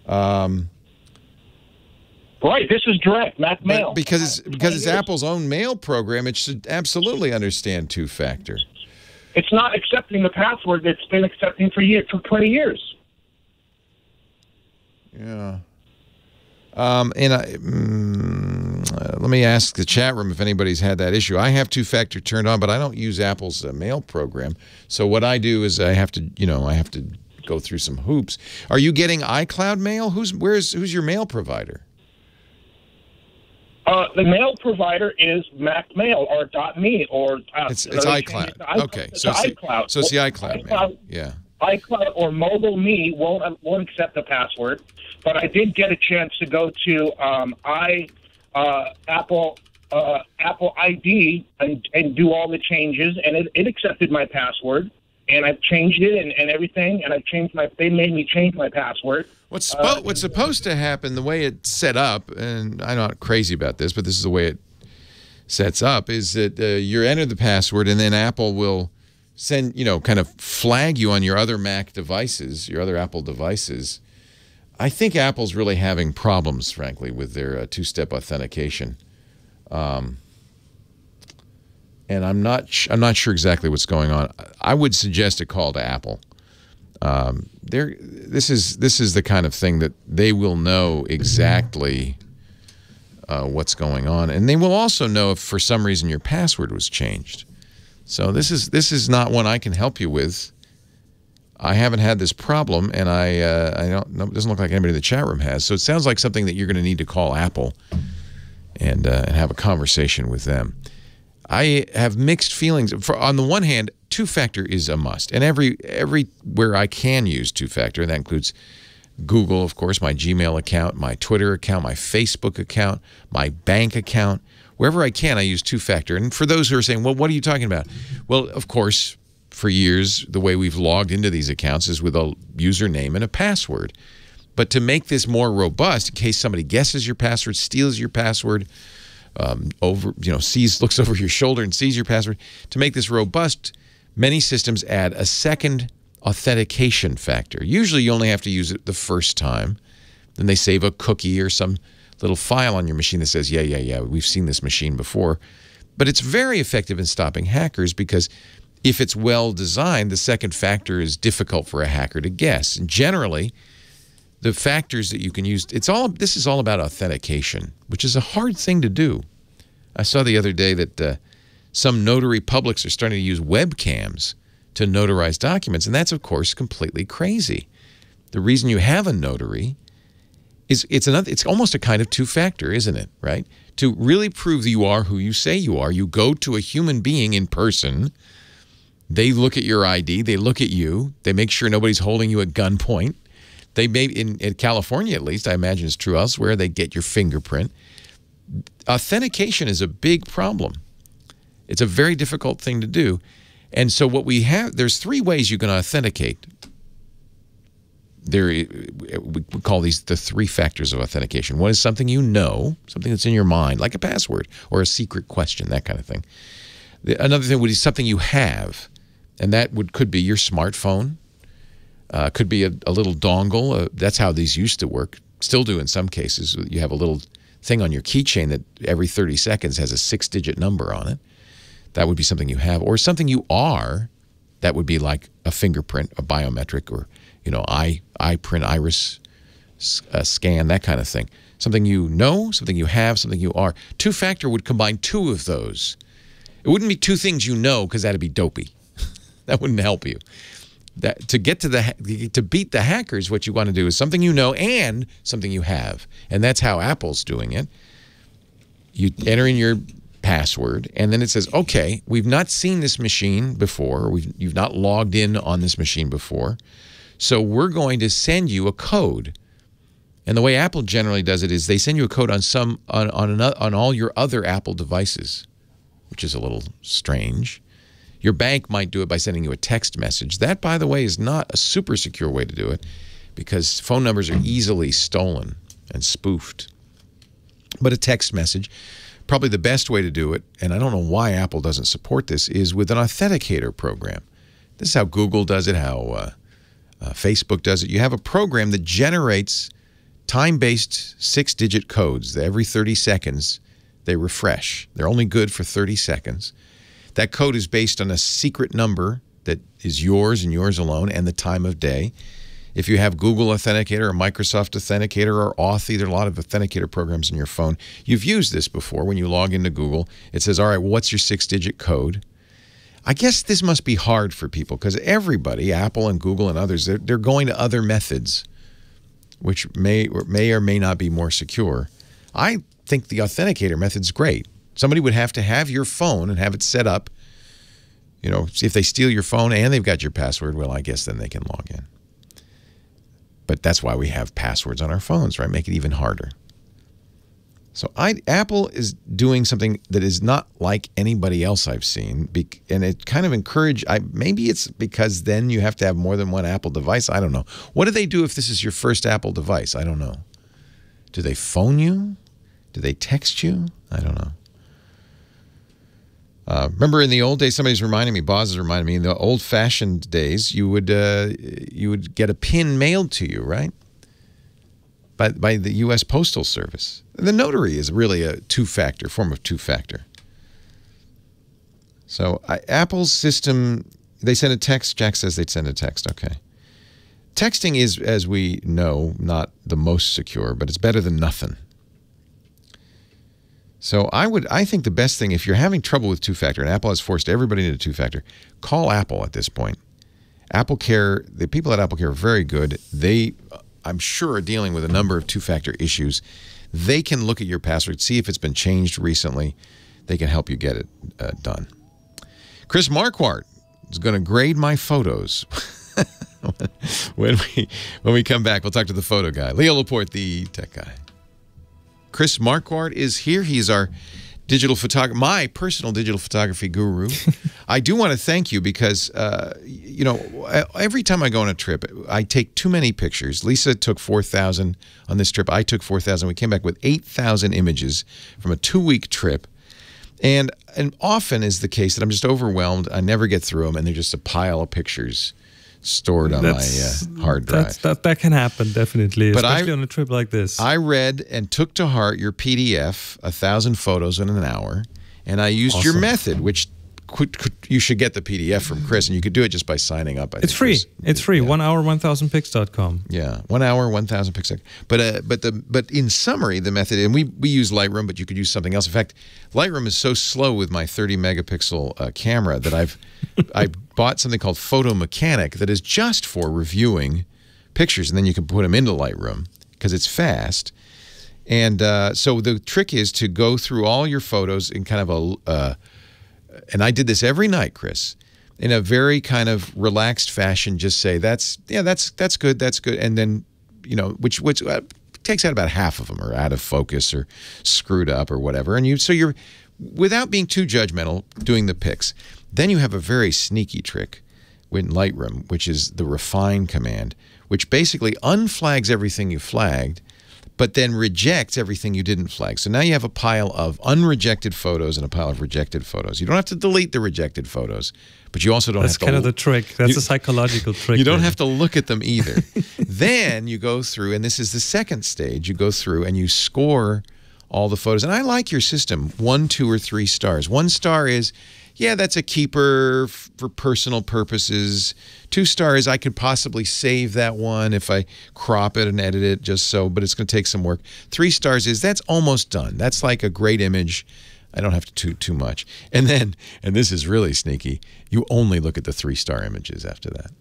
Right, this is direct, Mac Mail. Because it's Apple's own mail program, it should absolutely understand two-factor. It's not accepting the password it's been accepting for 20 years. Yeah. Let me ask the chat room if anybody's had that issue. I have two-factor turned on, but I don't use Apple's mail program. So what I do is I have to go through some hoops. Are you getting iCloud mail? Who's your mail provider? The mail provider is Mac Mail or .me or it's iCloud. Okay, so it's iCloud. So it's the iCloud mail. Yeah. iCloud or Mobile Me won't accept the password, but I did get a chance to go to Apple ID and do all the changes, and it accepted my password, and I've changed it and everything, and they made me change my password. What's supposed to happen, the way it's set up, and I'm not crazy about this, but this is the way it sets up, is that you enter the password, and then Apple will send, kind of flag you on your other Mac devices, your other Apple devices. I think Apple's really having problems, frankly, with their two-step authentication. And I'm not sure exactly what's going on. I would suggest a call to Apple. This is the kind of thing that they will know exactly what's going on, and they will also know if for some reason your password was changed. So this is not one I can help you with. I haven't had this problem, and I don't know. It doesn't look like anybody in the chat room has. So it sounds like something that you're going to need to call Apple and have a conversation with them. I have mixed feelings. On the one hand, two-factor is a must, and everywhere I can use two-factor, and that includes Google, of course, my Gmail account, my Twitter account, my Facebook account, my bank account. Wherever I can, I use two-factor. And for those who are saying, well, what are you talking about? Well, of course, for years, the way we've logged into these accounts is with a username and a password. But to make this more robust, in case somebody guesses your password, steals your password, looks over your shoulder and sees your password, to make this robust, many systems add a second authentication factor. Usually you only have to use it the first time. Then they save a cookie or some little file on your machine that says, yeah, we've seen this machine before. But it's very effective in stopping hackers because if it's well designed, the second factor is difficult for a hacker to guess. And generally, the factors that you can use, this is all about authentication, which is a hard thing to do. I saw the other day that some notary publics are starting to use webcams to notarize documents, and that's, of course, completely crazy. The reason you have a notary is it's almost a kind of two-factor, isn't it, right? To really prove that you are who you say you are, you go to a human being in person, they look at your ID, they look at you, they make sure nobody's holding you at gunpoint. They may, in California at least, I imagine it's true elsewhere, they get your fingerprint. Authentication is a big problem. It's a very difficult thing to do. And so what we have, there's three ways you can authenticate. We call these the three factors of authentication. One is something you know, something that's in your mind, like a password or a secret question, that kind of thing. Another thing would be something you have, and that could be your smartphone, could be a little dongle. That's how these used to work, still do in some cases. You have a little thing on your keychain that every 30 seconds has a 6-digit number on it. That would be something you have, or something you are. That would be like a fingerprint, a biometric, or eye print, iris scan, that kind of thing. Something you know, something you have, something you are. Two-factor would combine two of those. It wouldn't be two things you know, because that'd be dopey. That wouldn't help you. To beat the hackers, what you want to do is something you know and something you have, and that's how Apple's doing it. You enter in your password, and then it says, okay, we've not seen this machine before, or you've not logged in on this machine before, so we're going to send you a code. And the way Apple generally does it is they send you a code on all your other Apple devices, which is a little strange. Your bank might do it by sending you a text message. That, by the way, is not a super secure way to do it because phone numbers are easily stolen and spoofed. But a text message, probably the best way to do it, and I don't know why Apple doesn't support this, is with an authenticator program. This is how Google does it, how Facebook does it. You have a program that generates time-based 6-digit codes. Every 30 seconds, they refresh. They're only good for 30 seconds. That code is based on a secret number that is yours and yours alone and the time of day. If you have Google Authenticator or Microsoft Authenticator or Authy, there are a lot of authenticator programs on your phone. You've used this before. When you log into Google, it says, all right, well, what's your 6-digit code? I guess this must be hard for people because everybody, Apple and Google and others, they're going to other methods, which may or may not be more secure. I think the authenticator method's great. Somebody would have to have your phone and have it set up. If they steal your phone and they've got your password, well, I guess then they can log in. But that's why we have passwords on our phones, right? Make it even harder. So Apple is doing something that is not like anybody else I've seen, and it kind of maybe it's because then you have to have more than one Apple device. I don't know. What do they do if this is your first Apple device? I don't know. Do they phone you? Do they text you? I don't know. Remember in the old days, somebody's reminding me, Boz is reminding me, in the old-fashioned days, you would get a pin mailed to you, right? By the U.S. Postal Service. The notary is really a form of two-factor. So Apple's system, they send a text. Jack says they'd send a text. Okay. Texting is, as we know, not the most secure, but it's better than nothing. So I think the best thing, if you're having trouble with two-factor, and Apple has forced everybody into two-factor, call Apple at this point. AppleCare, the people at AppleCare are very good. They, I'm sure, are dealing with a number of two-factor issues. They can look at your password, see if it's been changed recently. They can help you get it done. Chris Marquardt is going to grade my photos. when we come back, we'll talk to the photo guy, Leo Laporte, the tech guy. Chris Marquardt is here. He's our digital photographer, my personal digital photography guru. I do want to thank you because, every time I go on a trip, I take too many pictures. Lisa took 4,000 on this trip. I took 4,000. We came back with 8,000 images from a 2-week trip. And often is the case that I'm just overwhelmed. I never get through them, and they're just a pile of pictures stored on my hard drive. That can happen, definitely, but especially on a trip like this. I read and took to heart your PDF, 1,000 photos in an hour, and I used your method, which you should get the PDF from Chris, and you could do it just by signing up. It's free. It's free. 1 hour, 1000pics.com. Yeah, 1 hour, 1000pics. But in summary, the method, and we use Lightroom, but you could use something else. In fact, Lightroom is so slow with my 30 megapixel camera that I bought something called Photo Mechanic that is just for reviewing pictures, and then you can put them into Lightroom because it's fast. And so the trick is to go through all your photos in kind of and I did this every night, Chris, in a very kind of relaxed fashion. Just say that's good, and then which takes out about half of them are out of focus or screwed up or whatever, and so you're without being too judgmental doing the pics. Then you have a very sneaky trick in Lightroom, which is the refine command, which basically unflags everything you flagged, but then rejects everything you didn't flag. So now you have a pile of unrejected photos and a pile of rejected photos. You don't have to delete the rejected photos, but you also don't have to... That's kind of the trick. That's a psychological trick. You don't have to look at them either. Then you go through, and this is the second stage, you go through and you score all the photos. And I like your system, 1, 2, or 3 stars. 1 star is, yeah, that's a keeper for personal purposes. 2 stars, I could possibly save that one if I crop it and edit it just so, but it's going to take some work. 3 stars is, that's almost done. That's like a great image. I don't have to do too much. And then, and this is really sneaky, you only look at the 3-star images after that.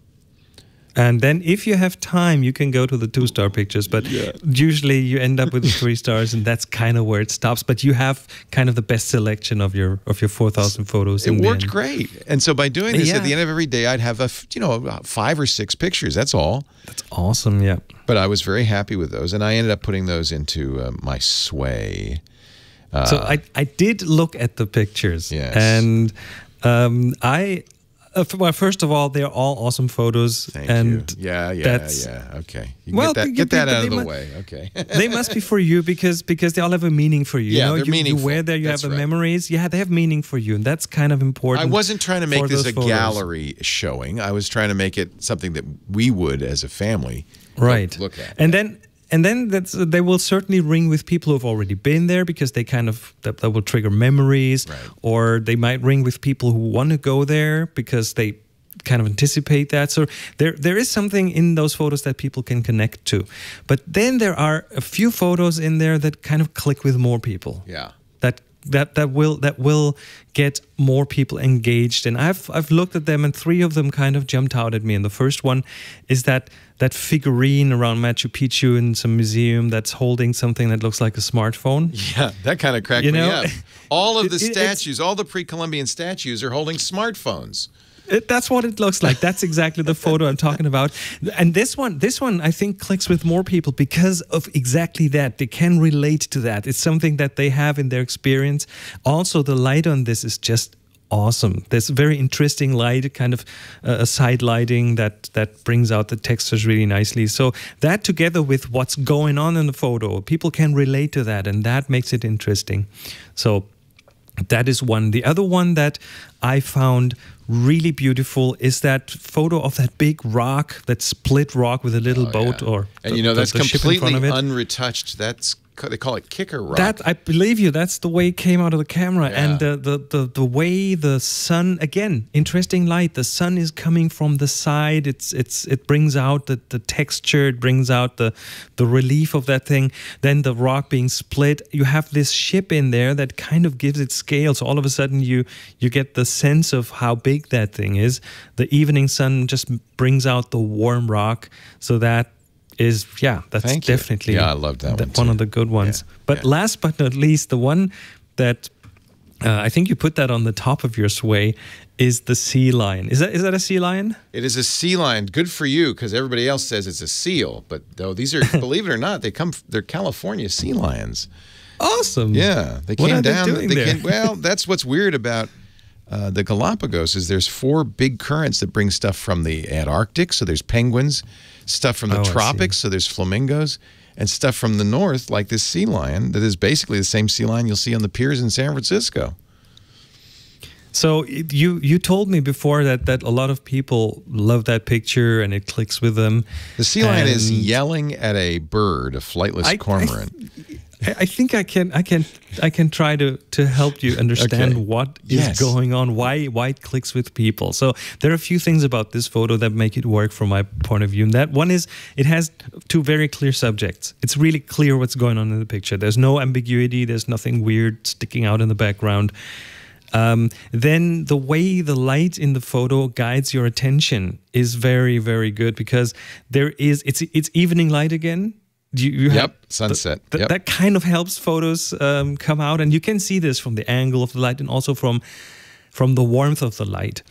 And then if you have time, you can go to the 2-star pictures, but usually you end up with the 3 stars, and that's kind of where it stops. But you have kind of the best selection of your 4,000 photos. It worked great. And so by doing this, at the end of every day, I'd have 5 or 6 pictures. That's all. That's awesome, yeah. But I was very happy with those, and I ended up putting those into my Sway. So I did look at the pictures, and well, first of all, they're all awesome photos. Thank you. Yeah. Okay. Get that out of the way. Okay. They must be for you because they all have a meaning for you. Yeah, they're meaningful. You wear there, you have the memories. Yeah, they have meaning for you, and that's kind of important. I wasn't trying to make this a gallery showing. I was trying to make it something that we would, as a family, look at. And then they will certainly ring with people who have already been there because they kind of that will trigger memories, or they might ring with people who want to go there because they kind of anticipate that. So there is something in those photos that people can connect to. But then there are a few photos in there that kind of click with more people. Yeah. That will get more people engaged. And I've looked at them, and 3 of them kind of jumped out at me. And the first one is that figurine around Machu Picchu in some museum that's holding something that looks like a smartphone. Yeah, that kind of cracked me up. All of the statues, all the pre-Columbian statues are holding smartphones. That's what it looks like. That's exactly the photo I'm talking about. And this one, I think, clicks with more people because of exactly that. They can relate to that. It's something that they have in their experience. Also, the light on this is just awesome. There's a very interesting light, kind of a side lighting that brings out the textures really nicely. So that, together with what's going on in the photo, people can relate to that, and that makes it interesting. So that is one. The other one that I found really beautiful is that photo of that big rock, that split rock with a little boat, or and that's completely unretouched. They call it kicker rock. That, I believe you, that's the way it came out of the camera. Yeah. And the way the sun, again, interesting light, the sun is coming from the side. It brings out the texture, it brings out the relief of that thing. Then the rock being split, you have this ship in there that kind of gives it scale. So all of a sudden you get the sense of how big that thing is. The evening sun just brings out the warm rock. So that's definitely I love that one of the good ones. But last but not least, the one that I think you put that on the top of your sway, is the sea lion. Is that a sea lion? It is a sea lion. Good for you, because everybody else says it's a seal. But though these are, believe it or not, they're California sea lions. Awesome. Yeah, they What came are they down. doing there? Well, that's what's weird about the Galapagos is there's 4 big currents that bring stuff from the Antarctic. So there's penguins, stuff from the tropics. So there's flamingos, and stuff from the north, like this sea lion that is basically the same sea lion you'll see on the piers in San Francisco. So you told me before that a lot of people love that picture and it clicks with them. The sea lion is yelling at a bird, a flightless cormorant. I think I can try to help you understand what is going on, why it clicks with people. So there are a few things about this photo that make it work from my point of view. And that one is it has 2 very clear subjects. It's really clear what's going on in the picture. There's no ambiguity. There's nothing weird sticking out in the background. Then the way the light in the photo guides your attention is very, very good, because it's evening light again. You have sunset. That kind of helps photos come out, and you can see this from the angle of the light and also from the warmth of the light.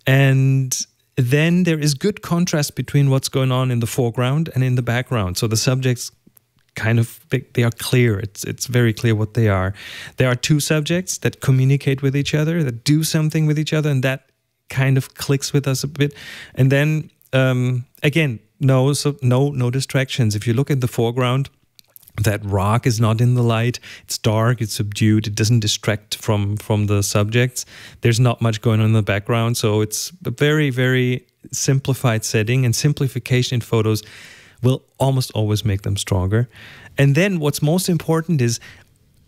And then there is good contrast between what's going on in the foreground and in the background. So the subjects kind of they are clear. It's very clear what they are. There are 2 subjects that communicate with each other, that do something with each other, and that kind of clicks with us a bit. And then again, no distractions. If you look at the foreground, that rock is not in the light. It's dark, it's subdued, it doesn't distract from the subjects. There's not much going on in the background, so it's a very, very simplified setting, and simplification in photos will almost always make them stronger. And then what's most important is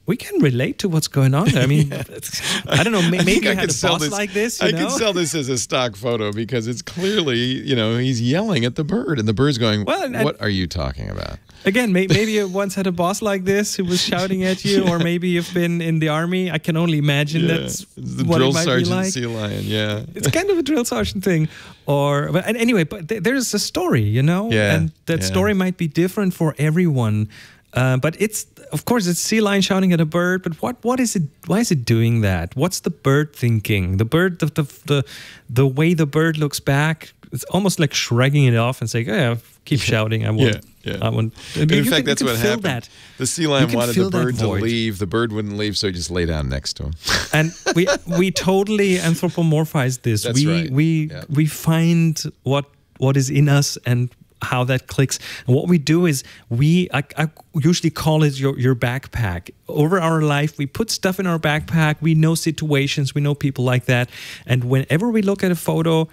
we can relate to what's going on there. I mean, I don't know, maybe you had a boss like this, you know? I could sell this as a stock photo because it's clearly, he's yelling at the bird and the bird's going, what are you talking about? Again, maybe you once had a boss like this who was shouting at you, or maybe you've been in the army. I can only imagine that's the what drill it might sergeant be like. sea lion, yeah. It's kind of a drill sergeant thing. But anyway, there's a story, and that story might be different for everyone. But of course, it's sea lion shouting at a bird. But what is it? Why is it doing that? What's the bird thinking? The bird, the way the bird looks back, it's almost like shrugging it off and saying, "Oh, yeah, keep shouting. I won't." I won't. In fact, that's what happened. The sea lion wanted the bird to leave. The bird wouldn't leave, so he just lay down next to him. And we totally anthropomorphize this. That's right. We find what is in us and how that clicks. And what we do is I usually call it your backpack. Over our life, we put stuff in our backpack. We know situations. We know people like that. And whenever we look at a photo,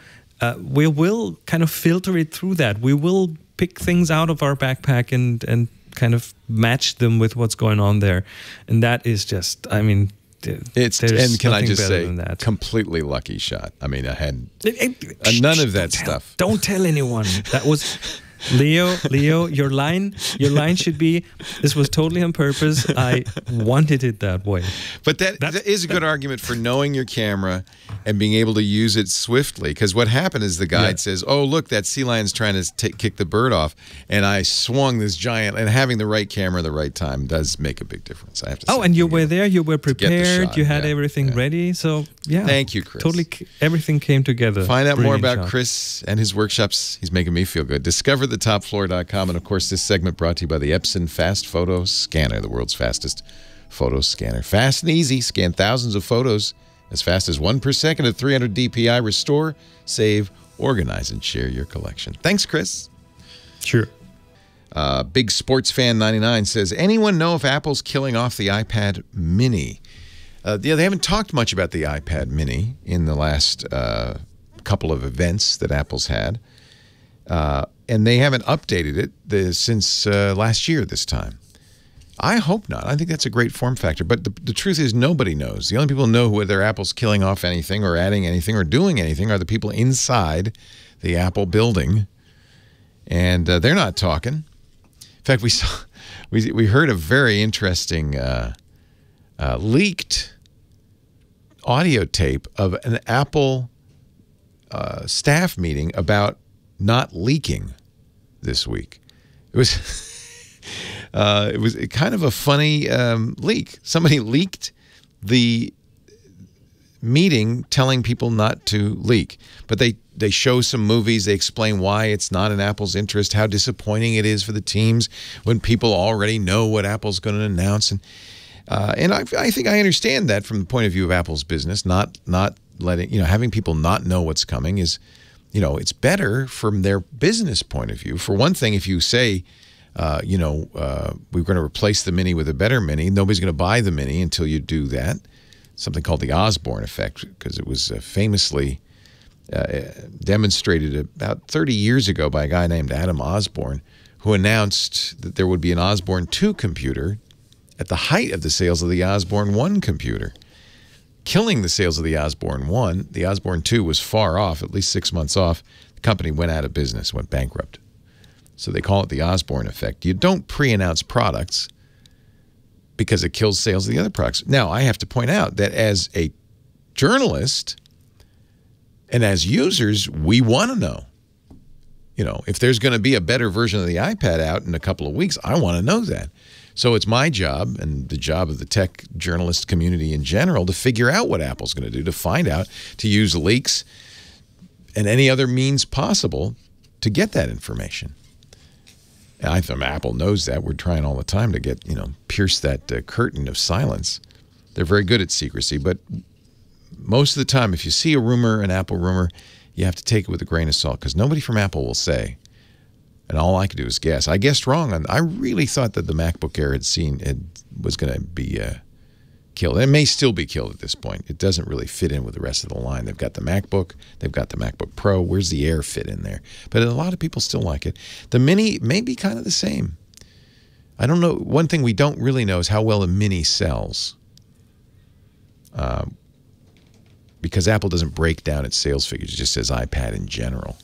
we will kind of filter it through that. We will pick things out of our backpack and kind of match them with what's going on there. And that is just, I mean, can I just say, completely lucky shot. I mean, I had none of that stuff. Don't tell anyone. That was Leo, your line should be, this was totally on purpose. I wanted it that way. But that is a good argument for knowing your camera and being able to use it swiftly. Because what happened is the guide says, oh, look, that sea lion's trying to kick the bird off. And I swung this giant, and having the right camera at the right time does make a big difference, I have to say. Oh, and you were there, you were prepared, you had everything ready. So, yeah. Thank you, Chris. Totally, everything came together. Find out more about Chris and his workshops. He's making me feel good. DiscoverTheTopFloor.com. And, of course, this segment brought to you by the Epson Fast Photo Scanner, the world's fastest photo scanner. Fast and easy. Scan thousands of photos as fast as 1 per second at 300 DPI. Restore, save, organize, and share your collection. Thanks, Chris. Sure. Big Sports Fan 99 says, anyone know if Apple's killing off the iPad Mini? They haven't talked much about the iPad Mini in the last couple of events that Apple's had. And they haven't updated it since last year this time. I hope not. I think that's a great form factor. But the truth is nobody knows. The only people who know whether Apple's killing off anything or adding anything or doing anything are the people inside the Apple building. And they're not talking. In fact, we heard a very interesting leaked audio tape of an Apple staff meeting about not leaking this week. It was kind of a funny leak. Somebody leaked the meeting telling people not to leak. But they show some movies. They explain why it's not in Apple's interest, how disappointing it is for the teams when people already know what Apple's going to announce. And I think I understand that from the point of view of Apple's business, not letting, having people not know what's coming is, it's better from their business point of view. For one thing, if you say, we're going to replace the Mini with a better Mini, nobody's going to buy the Mini until you do that. Something called the Osborne effect, because it was famously demonstrated about 30 years ago by a guy named Adam Osborne, who announced that there would be an Osborne 2 computer at the height of the sales of the Osborne 1 computer, killing the sales of the Osborne 1. The Osborne 2 was far off, at least 6 months off. The company went out of business, went bankrupt. So they call it the Osborne effect. You don't pre-announce products because it kills sales of the other products. Now, I have to point out that as a journalist and as users, we want to know. If there's going to be a better version of the iPad out in a couple of weeks, I want to know that. So it's my job and the job of the tech journalist community in general to figure out what Apple's going to do, to find out, to use leaks and any other means possible to get that information. And I think Apple knows that. We're trying all the time to get, pierce that curtain of silence. They're very good at secrecy, but most of the time, if you see a rumor, an Apple rumor, you have to take it with a grain of salt, because nobody from Apple will say. And all I could do is guess. I guessed wrong. I really thought that the MacBook Air was going to be killed. It may still be killed at this point. It doesn't really fit in with the rest of the line. They've got the MacBook. They've got the MacBook Pro. Where's the Air fit in there? But a lot of people still like it. The Mini may be kind of the same. I don't know. One thing we don't really know is how well a Mini sells. Because Apple doesn't break down its sales figures. It just says iPad in general.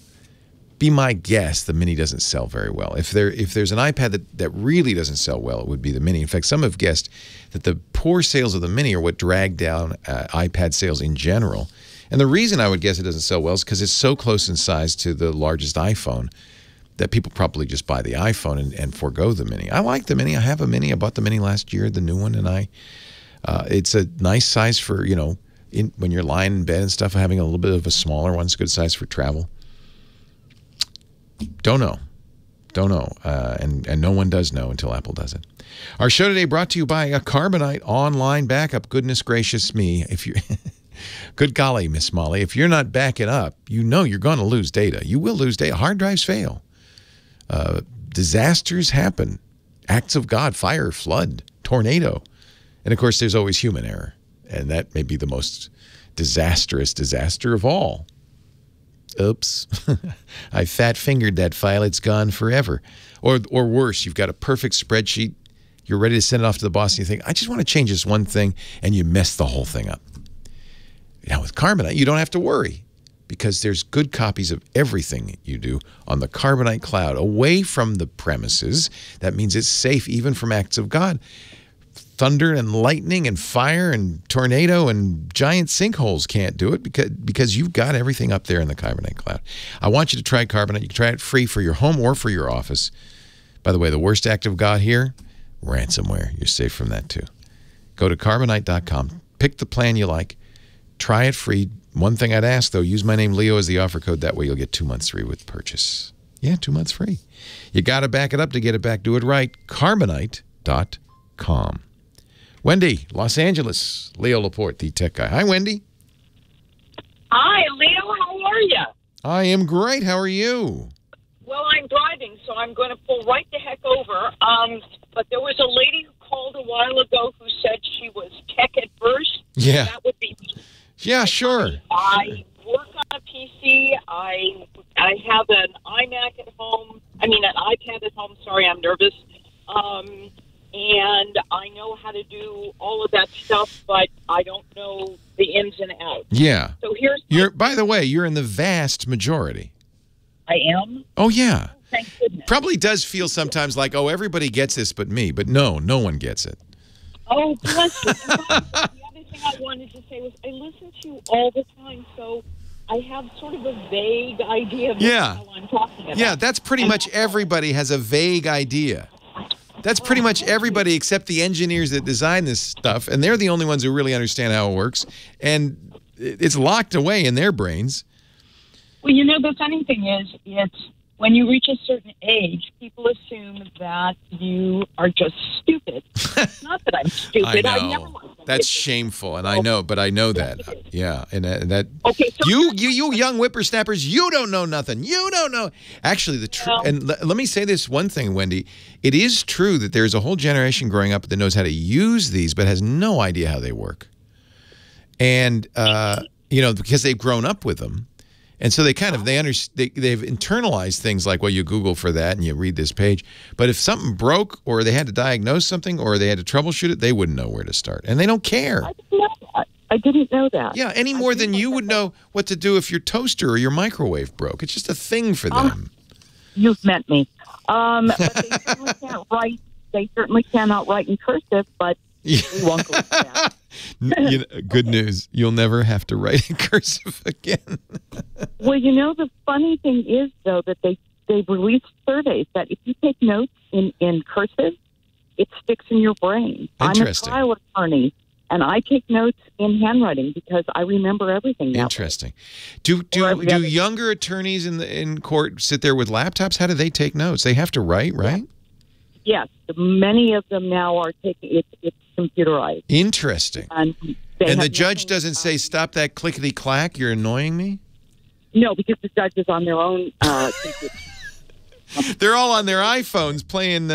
Be my guess, the Mini doesn't sell very well. If there's an iPad that really doesn't sell well, it would be the Mini. In fact, some have guessed that the poor sales of the Mini are what drag down iPad sales in general. And the reason I would guess it doesn't sell well is because it's so close in size to the largest iPhone that people probably just buy the iPhone and forego the Mini. I like the Mini. I have a Mini. I bought the Mini last year, the new one, and it's a nice size for, when you're lying in bed and stuff. Having a little bit of a smaller one's a good size for travel. Don't know. And no one does know until Apple does it. Our show today brought to you by a Carbonite online backup. Goodness gracious me. Good golly, Miss Molly, if you're not backing up, you're going to lose data. You will lose data. Hard drives fail. Disasters happen. Acts of God, fire, flood, tornado. And, of course, there's always human error. And that may be the most disastrous disaster of all. Oops, I fat-fingered that file. It's gone forever. Or worse, you've got a perfect spreadsheet. You're ready to send it off to the boss, and you think, I just want to change this one thing, and you mess the whole thing up. Now, with Carbonite, you don't have to worry, because there's good copies of everything you do on the Carbonite cloud, away from the premises. That means it's safe even from acts of God. Thunder and lightning and fire and tornado and giant sinkholes can't do it because you've got everything up there in the Carbonite cloud. I want you to try Carbonite. You can try it free for your home or for your office. By the way, the worst act of God here, ransomware. You're safe from that too. Go to Carbonite.com. Pick the plan you like. Try it free. One thing I'd ask, though, use my name Leo as the offer code. That way you'll get 2 months free with purchase. Yeah, 2 months free. You got to back it up to get it back. Do it right. Carbonite.com. Wendy, Los Angeles. Leo Laporte, the tech guy. Hi, Wendy. Hi, Leo. How are you? I am great. How are you? Well, I'm driving, so I'm going to pull right the heck over. But there was a lady who called a while ago who said she was tech adverse. Yeah. That would be me. Yeah, sure. I work on a PC. I have an iMac at home. I mean, an iPad at home. Sorry, I'm nervous. And I know how to do all of that stuff, but I don't know the ins and outs. Yeah. So here's... By the way, you're in the vast majority. I am? Oh, yeah. Oh, thank goodness. Probably does feel sometimes like, oh, everybody gets this but me. But no one gets it. Oh, bless you. The other thing I wanted to say was I listen to you all the time, so I have sort of a vague idea of what I'm talking about. Yeah, that's pretty much everybody has a vague idea. That's pretty much everybody except the engineers that design this stuff, and they're the only ones who really understand how it works. And it's locked away in their brains. Well, you know, the funny thing is, it's when you reach a certain age, people assume that you are just stupid. Not that I'm stupid. I I've never know. liked That's shameful, and I know, but I know that. Yeah, and that. Okay, so you young whippersnappers, you don't know nothing. You don't know. Actually, the truth. And let me say this one thing, Wendy. It is true that there's a whole generation growing up that knows how to use these, but has no idea how they work. And you know, because they've grown up with them. And so they kind of they've internalized things like, well, you Google for that and you read this page. But if something broke or they had to diagnose something or they had to troubleshoot it, they wouldn't know where to start. And they don't care. I didn't know that. Yeah, any more than you would know what to do if your toaster or your microwave broke. It's just a thing for them. You've met me. But they certainly can't write. They certainly cannot write in cursive, but we won't go with that. You know, good news. You'll never have to write in cursive again. Well, you know, the funny thing is, though, that they've released surveys that if you take notes in cursive, it sticks in your brain. Interesting. I'm a trial attorney, and I take notes in handwriting because I remember everything now. Interesting. Do younger attorneys in court sit there with laptops? How do they take notes? They have to write, right? Yes. Many of them now are taking it's computerized. Interesting. And the judge doesn't say, stop that clickety-clack, you're annoying me? No, because the judge is on their own computer. They're all on their iPhones playing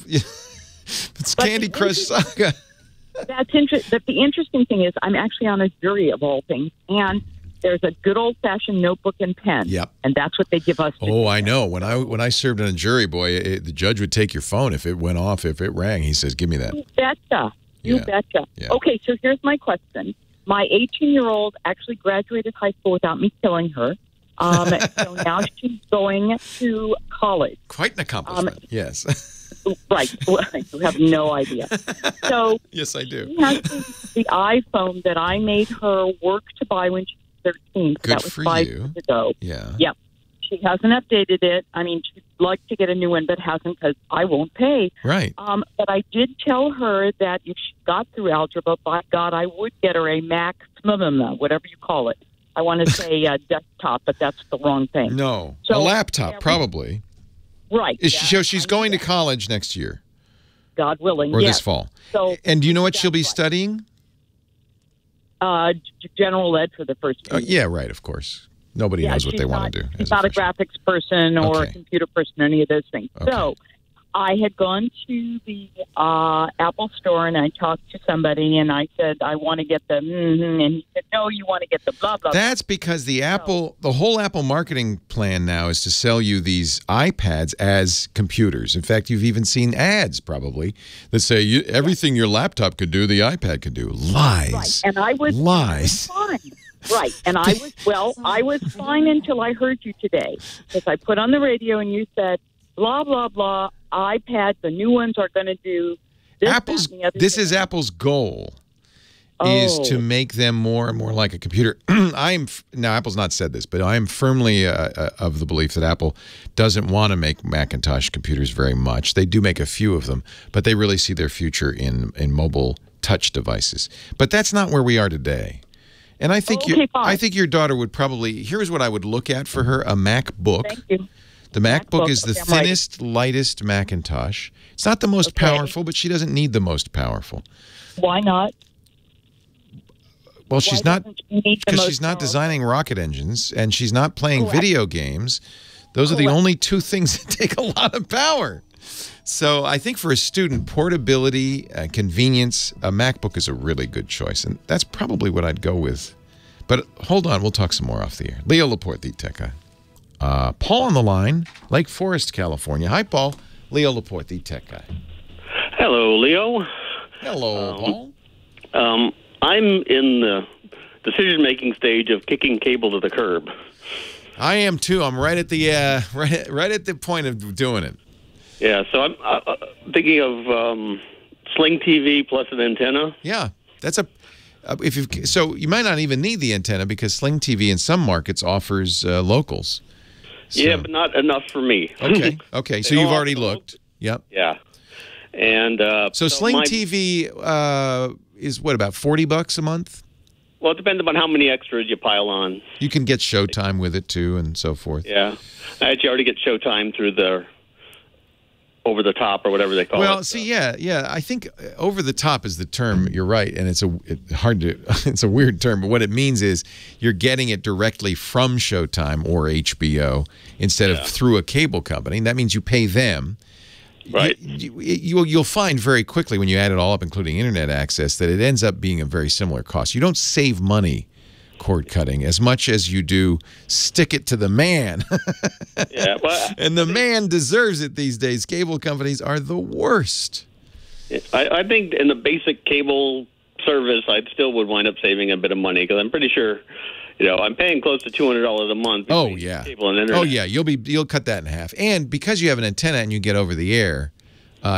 it's Candy Crush Saga. That's interesting. But the interesting thing is I'm actually on a jury of all things, and there's a good old-fashioned notebook and pen. Yep. And that's what they give us. Oh, I know. When I served on a jury, boy, the judge would take your phone if it went off, if it rang. He says, give me that. You betcha. You betcha. Yeah. Okay, so here's my question. My 18-year-old actually graduated high school without me killing her. So now she's going to college. Quite an accomplishment, yes. Right. You have no idea. So yes, I do. She has the iPhone that I made her work to buy when she was 13. Good that was for 5 you. years ago. Yeah. Yep. She hasn't updated it. I mean, she'd like to get a new one, but hasn't because I won't pay. Right. But I did tell her that if she got through algebra, by God, I would get her a Mac, whatever you call it. I want to say desktop, but that's the wrong thing. No, so, a laptop, probably. Right. So she's going to college next year. God willing, or yes. this fall. So, and do you know what she'll be studying? General ed for the first year. Yeah, right, of course. Nobody knows what they want to do. She's not a graphics person or a computer person or any of those things. Okay. So I had gone to the Apple store and I talked to somebody and I said, I want to get the and he said, no, you want to get the blah, blah, blah. That's because the whole Apple marketing plan now is to sell you these iPads as computers. In fact, you've even seen ads probably that say everything your laptop could do, the iPad could do. Lies. Right. And I was fine. Right. And I was fine until I heard you today because I put on the radio and you said, blah, blah, blah, iPad, the new ones are going to do this. This is Apple's goal, is to make them more and more like a computer. Now, Apple's not said this, but I am firmly of the belief that Apple doesn't want to make Macintosh computers very much. They do make a few of them, but they really see their future in mobile touch devices. But that's not where we are today. And I think I think your daughter would probably, here's what I would look at for her, a MacBook. Thank you. The MacBook is the thinnest, lightest Macintosh. It's not the most powerful, but she doesn't need the most powerful. Why not? Well, she's not, because she's not designing rocket engines and she's not playing video games. Those are the only two things that take a lot of power. So I think for a student, portability and convenience, a MacBook is a really good choice. And that's probably what I'd go with. But hold on, we'll talk some more off the air. Leo Laporte, the tech guy. Paul on the line, Lake Forest, California. Hi, Paul. Leo Laporte, the tech guy. Hello, Leo. Hello, Paul. I'm in the decision-making stage of kicking cable to the curb. I am too. I'm right at the right at the point of doing it. Yeah, so I'm thinking of Sling TV plus an antenna. Yeah, that's so you might not even need the antenna because Sling TV in some markets offers locals. So. Yeah, but not enough for me. Okay. So you've already looked. Yep. Yeah. And so Sling TV is what, about $40 a month? Well, it depends on how many extras you pile on. You can get Showtime with it too, and so forth. Yeah, I actually already get Showtime through the over the top or whatever they call it. Well, see, yeah. I think over the top is the term. You're right, and it's it's a weird term, but what it means is you're getting it directly from Showtime or HBO instead of through a cable company. And that means you pay them. Right. You'll find very quickly when you add it all up, including internet access, that it ends up being a very similar cost. You don't save money cord cutting as much as you do stick it to the man. Yeah, well, and the man deserves it these days. Cable companies are the worst. I think in the basic cable service, I still would wind up saving a bit of money because I'm pretty sure, I'm paying close to $200 a month. Oh yeah, cable and internet. Oh yeah, you'll cut that in half. And because you have an antenna and you get over the air,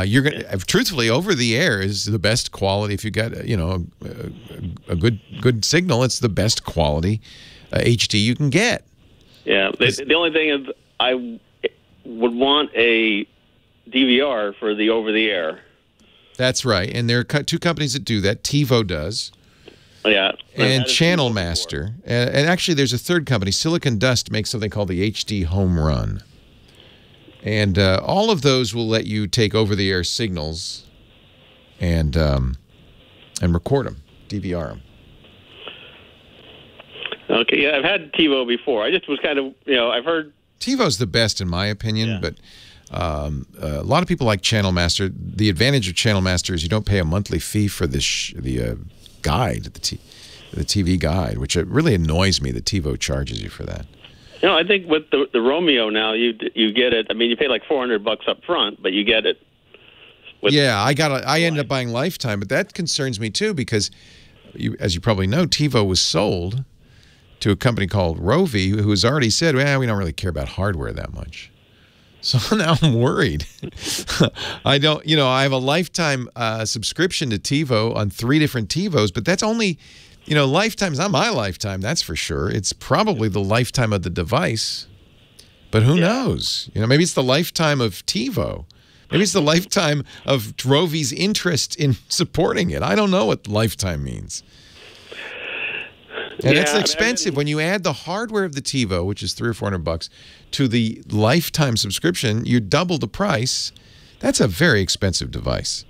you're gonna truthfully over the air is the best quality. If you got a good signal, it's the best quality HD you can get. Yeah, the only thing is I would want a DVR for the over the air. That's right, and there are two companies that do that. TiVo does. Yeah. And Channel Master. And actually, there's a third company. Silicon Dust makes something called the HD Home Run. And all of those will let you take over-the-air signals and record them, DVR them. Okay, yeah, I've had TiVo before. I just was kind of, I've heard... TiVo's the best, in my opinion, but a lot of people like Channel Master. The advantage of Channel Master is you don't pay a monthly fee for the guide, the TV guide, which it really annoys me that TiVo charges you for that. I think with the Romeo now, you get it. I mean, you pay like $400 up front, but you get it. I ended up buying Lifetime, but that concerns me too because, as you probably know, TiVo was sold to a company called Rovi, who has already said, well, we don't really care about hardware that much. So now I'm worried. I have a lifetime subscription to TiVo on 3 different TiVos, but that's only, lifetime's not my lifetime, that's for sure. It's probably the lifetime of the device, but who knows? Maybe it's the lifetime of TiVo. Maybe it's the lifetime of Rovi's interest in supporting it. I don't know what lifetime means. And it's expensive. When you add the hardware of the TiVo, which is $300 or $400, to the lifetime subscription, you double the price. That's a very expensive device.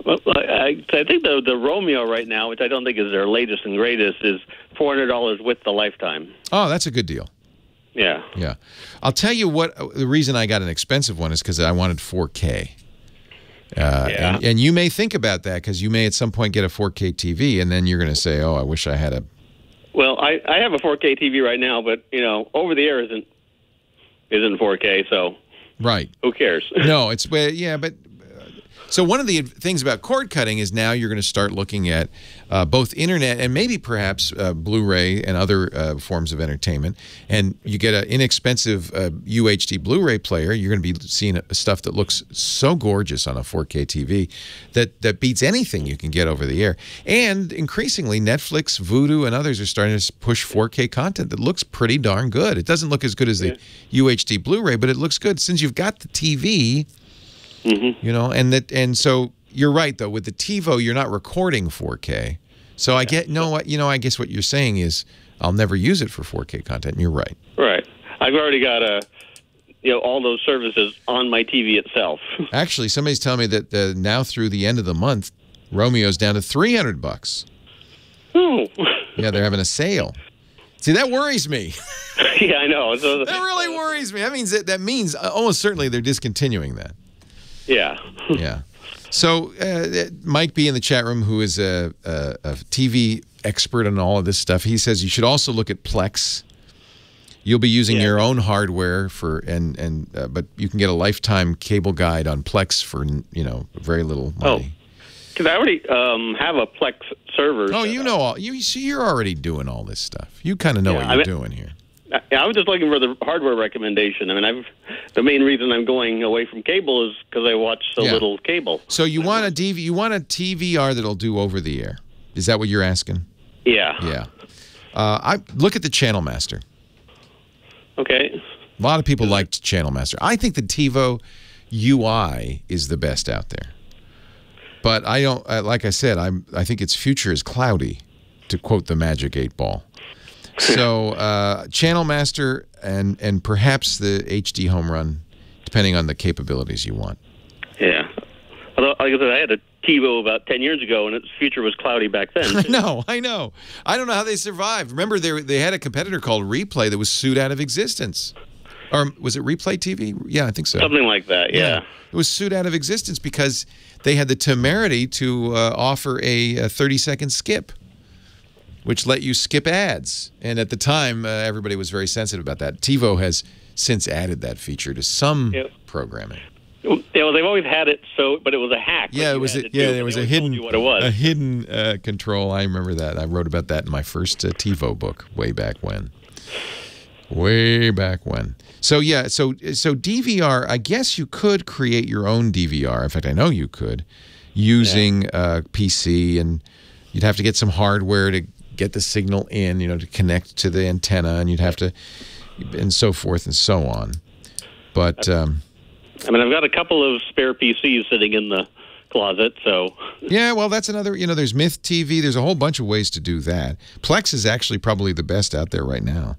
Well, I think the Romeo right now, which I don't think is their latest and greatest, is $400 with the lifetime. Oh, that's a good deal. Yeah. Yeah. I'll tell you what, the reason I got an expensive one is because I wanted 4K. And you may think about that because you may at some point get a 4K TV, and then you're going to say, oh, I wish I had a... Well, I have a 4K TV right now, but, over the air isn't 4K, so... Right. Who cares? No, it's... but... So one of the things about cord cutting is now you're going to start looking at both internet and maybe perhaps Blu-ray and other forms of entertainment. And you get an inexpensive UHD Blu-ray player. You're going to be seeing stuff that looks so gorgeous on a 4K TV that beats anything you can get over the air. And increasingly, Netflix, Vudu, and others are starting to push 4K content that looks pretty darn good. It doesn't look as good as the UHD Blu-ray, but it looks good. Since you've got the TV... Mm-hmm. And so you're right though. With the TiVo, you're not recording 4K. So I guess what you're saying is I'll never use it for 4K content. And you're right. Right. I've already got all those services on my TV itself. Actually, somebody's telling me that now through the end of the month, Romeo's down to $300. Oh. Yeah, they're having a sale. See, that worries me. Yeah, I know. So that really worries me. That means almost certainly they're discontinuing that. Yeah. Yeah. So Mike B in the chat room, who is a TV expert on all of this stuff, he says you should also look at Plex. You'll be using your own hardware but you can get a lifetime cable guide on Plex for very little money. Because I already have a Plex server. Oh, you're already doing all this stuff. You kind of know what you're doing here. I was just looking for the hardware recommendation. I mean, the main reason I'm going away from cable is because I watch so little cable. So you want a TVR that'll do over the air. Is that what you're asking? Yeah. Yeah. I look at the Channel Master. Okay. A lot of people liked Channel Master. I think the TiVo UI is the best out there. But I don't. Like I said, I think its future is cloudy. to quote the Magic 8-Ball. So Channel Master and perhaps the HD Home Run, depending on the capabilities you want. Yeah. Although, like I said, I had a TiVo about 10 years ago, and its future was cloudy back then. I know. I don't know how they survived. Remember, they had a competitor called Replay that was sued out of existence. Or was it Replay TV? Yeah, I think so. Something like that, yeah. It was sued out of existence because they had the temerity to offer a 30-second skip, which let you skip ads. And at the time, everybody was very sensitive about that. TiVo has since added that feature to some programming. Yeah, well, they've always had it, but it was a hack. Yeah, there was a hidden control. I remember that. I wrote about that in my first TiVo book way back when. So yeah, so DVR. I guess you could create your own DVR. In fact, I know you could, using PC, and you'd have to get some hardware to get the signal in, to connect to the antenna, and you'd have to, and so forth and so on. But I've got a couple of spare PCs sitting in the closet, so. Yeah, well, that's another, there's Myth TV. There's a whole bunch of ways to do that. Plex is actually probably the best out there right now.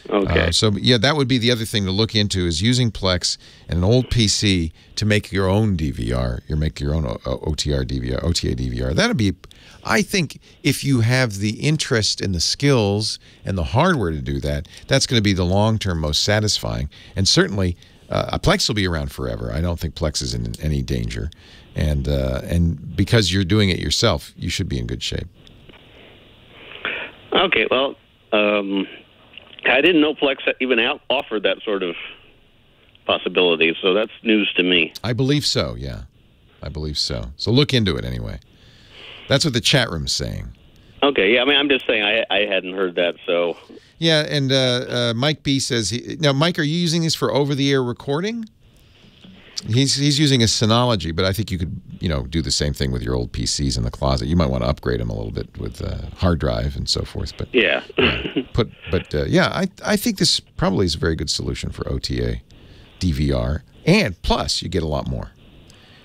Okay. So, yeah, that would be the other thing to look into, is using Plex and an old PC to make your own DVR. Make your own OTA DVR. That would be, I think, if you have the interest and the skills and the hardware to do that, that's going to be the long-term most satisfying. And certainly, Plex will be around forever. I don't think Plex is in any danger. And because you're doing it yourself, you should be in good shape. Okay, well, I didn't know Plex even offered that sort of possibility, so that's news to me. I believe so, yeah. I believe so. So look into it anyway. That's what the chat room's saying. Okay, yeah, I'm just saying I hadn't heard that, so. Yeah, and Mike B says, now, Mike, are you using this for over-the-air recording? He's using a Synology, but I think you could, do the same thing with your old PCs in the closet. You might want to upgrade them a little bit with hard drive and so forth. But yeah, I think this probably is a very good solution for OTA, DVR, and plus you get a lot more.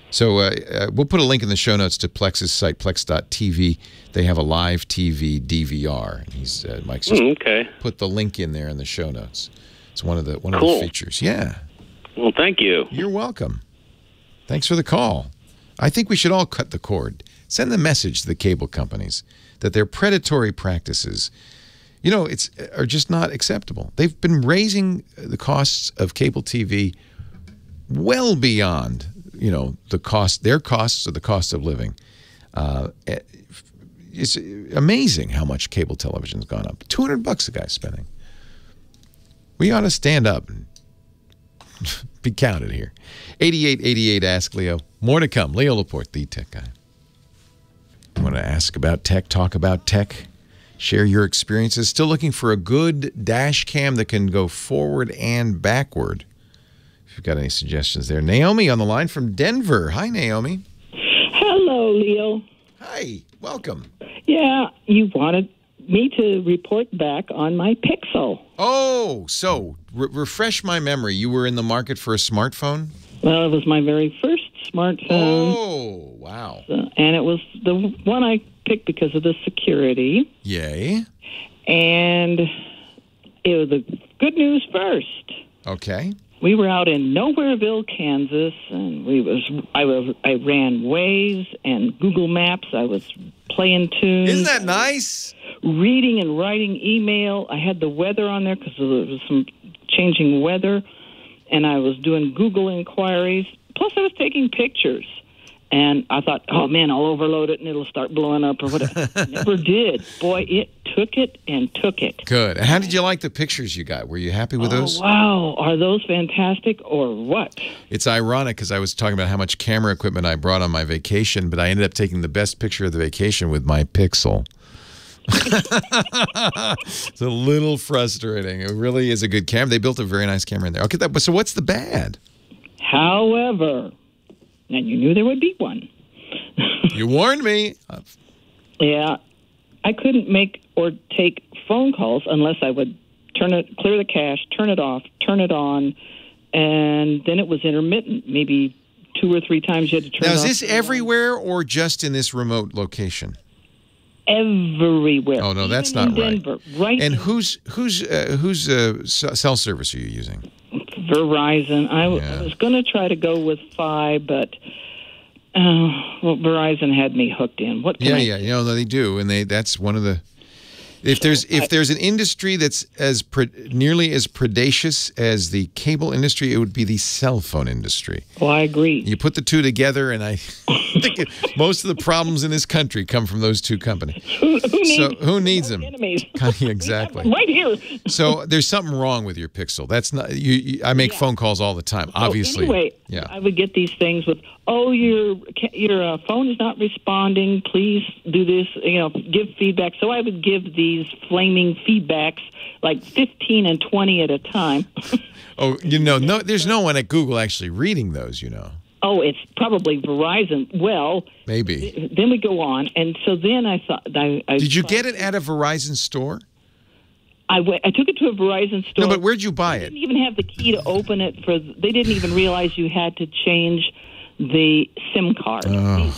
So we'll put a link in the show notes to Plex's site, plex.tv. They have a live TV DVR. And Mike's just put the link in there in the show notes. It's one of the features. Yeah. Well, thank you. You're welcome. Thanks for the call. I think we should all cut the cord. Send the message to the cable companies that their predatory practices, are just not acceptable. They've been raising the costs of cable TV well beyond, their costs or the cost of living. It's amazing how much cable television's gone up. $200 a guy's spending. We ought to stand up and be counted here. 8888 Ask Leo. More to come. Leo Laporte, the tech guy. You want to ask about tech, talk about tech, share your experiences. Still looking for a good dash cam that can go forward and backward. If you've got any suggestions there. Naomi on the line from Denver. Hi, Naomi. Hello, Leo. Hi. Welcome. Yeah, you wanted me to report back on my Pixel. Oh, so refresh my memory. You were in the market for a smartphone? Well, it was my very first smartphone. Oh, wow. And it was the one I picked because of the security. Yay. And it was the good news first. Okay. We were out in Nowhereville, Kansas, and I ran Waze and Google Maps. I was playing tunes. Isn't that nice? Reading and writing email. I had the weather on there because there was some changing weather, and I was doing Google inquiries. Plus, I was taking pictures. And I thought, oh, man, I'll overload it and it'll start blowing up or whatever. Never did. Boy, it took it and took it. Good. And how did you like the pictures you got? Were you happy with those? Wow. Are those fantastic or what? It's ironic because I was talking about how much camera equipment I brought on my vacation, but I ended up taking the best picture of the vacation with my Pixel. It's a little frustrating. It really is a good camera. They built a very nice camera in there. Okay, so what's the bad? However... And you knew there would be one. You warned me. Yeah. I couldn't make or take phone calls unless I would clear the cache, turn it off, turn it on, and then it was intermittent. Maybe 2 or 3 times you had to turn it off. Now, is this everywhere or just in this remote location? everywhere. Oh no, that's Even not in Denver, right. And whose cell service are you using? Verizon. I was going to try to go with Fi, but Verizon had me hooked in. What? Can I You know they do, and that's one of the. If there's an industry that's nearly as predacious as the cable industry, it would be the cell phone industry. Well, I agree. You put the two together, and I think most of the problems in this country come from those two companies. Who needs them? Enemies. Exactly. Right here. So there's something wrong with your Pixel. That's not I make phone calls all the time. Obviously. Anyway, yeah. I would get these things with, your phone is not responding. Please do this. Give feedback. So I would give these flaming feedbacks, like 15 and 20 at a time. No, there's no one at Google actually reading those. Oh, it's probably Verizon. Well, maybe. Then we go on, and so then I thought. Did you get it at a Verizon store? I took it to a Verizon store. No, but where'd you buy it? They didn't even have the key to open it. They didn't even realize you had to change the SIM card. Oh.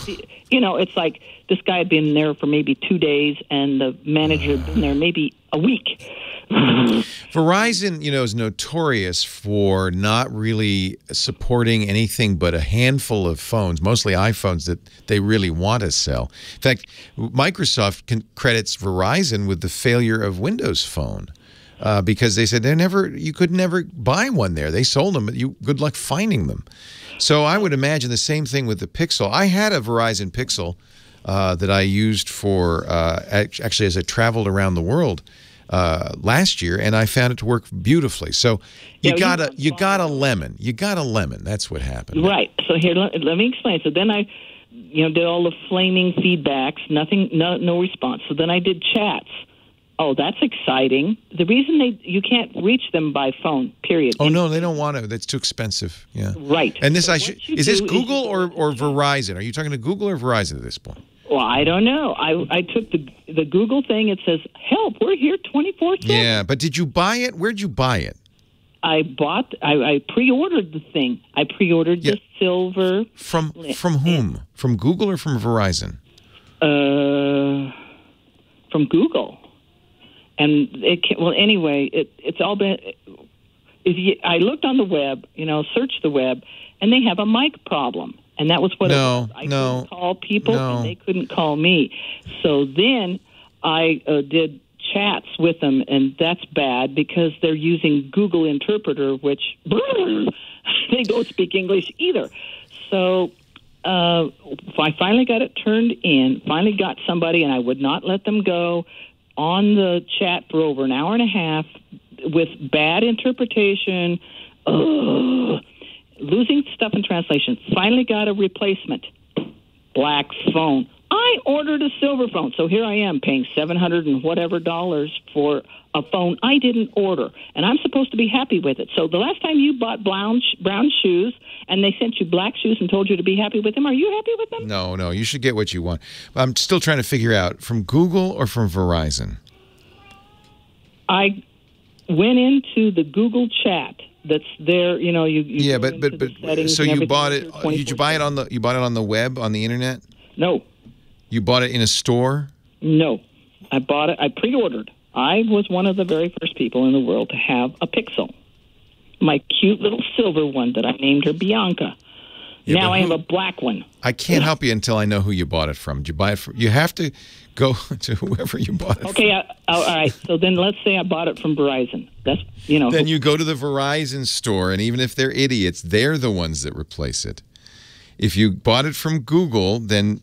It's like this guy had been there for maybe 2 days, and the manager had been there maybe a week. Verizon, is notorious for not really supporting anything but a handful of phones, mostly iPhones, that they really want to sell. In fact, Microsoft credits Verizon with the failure of Windows Phone because they said you could never buy one there. They sold them, but good luck finding them. So I would imagine the same thing with the Pixel. I had a Verizon Pixel that I used for actually as I traveled around the world last year, and I found it to work beautifully. So you got a lemon. You got a lemon. That's what happened. Right. So here, let me explain. So then I, did all the flaming feedbacks. Nothing. No response. So then I did chats. Oh, that's exciting. The reason you can't reach them by phone, period. Oh, no, they don't want to. That's too expensive. Yeah. Right. And this is this Google or Verizon? Are you talking to Google or Verizon at this point? Well, I don't know. I took the Google thing. It says, help, we're here 24/7. Yeah, but did you buy it? Where'd you buy it? I pre-ordered the thing. I pre-ordered the silver. From whom? From Google or from Verizon? From Google. And anyway, it's all been. I looked on the web, searched the web, and they have a mic problem, and that was what I couldn't call people, and they couldn't call me. So then I did chats with them, and that's bad because they're using Google Interpreter, which they don't speak English either. So I finally got it turned in. Finally got somebody, and I would not let them go. On the chat for over an hour and a half with bad interpretation, losing stuff in translation. Finally got a replacement. Black phone. I ordered a silver phone, so here I am paying $700 and whatever for a phone I didn't order, and I'm supposed to be happy with it. So the last time you bought brown shoes and they sent you black shoes and told you to be happy with them, are you happy with them? No, you should get what you want. I'm still trying to figure out, from Google or from Verizon? I went into the Google chat that's there. So you bought it? Did you buy it on the web, on the internet? No. You bought it in a store? No, I bought it. I pre-ordered. I was one of the very first people in the world to have a Pixel, my cute little silver one that I named her Bianca. Yeah, now I have a black one. I can't help you until I know who you bought it from. Did you buy it from? You have to go to whoever you bought it from. Okay, all right. So then let's say I bought it from Verizon. That's Then you go to the Verizon store, and even if they're idiots, they're the ones that replace it. If you bought it from Google, then,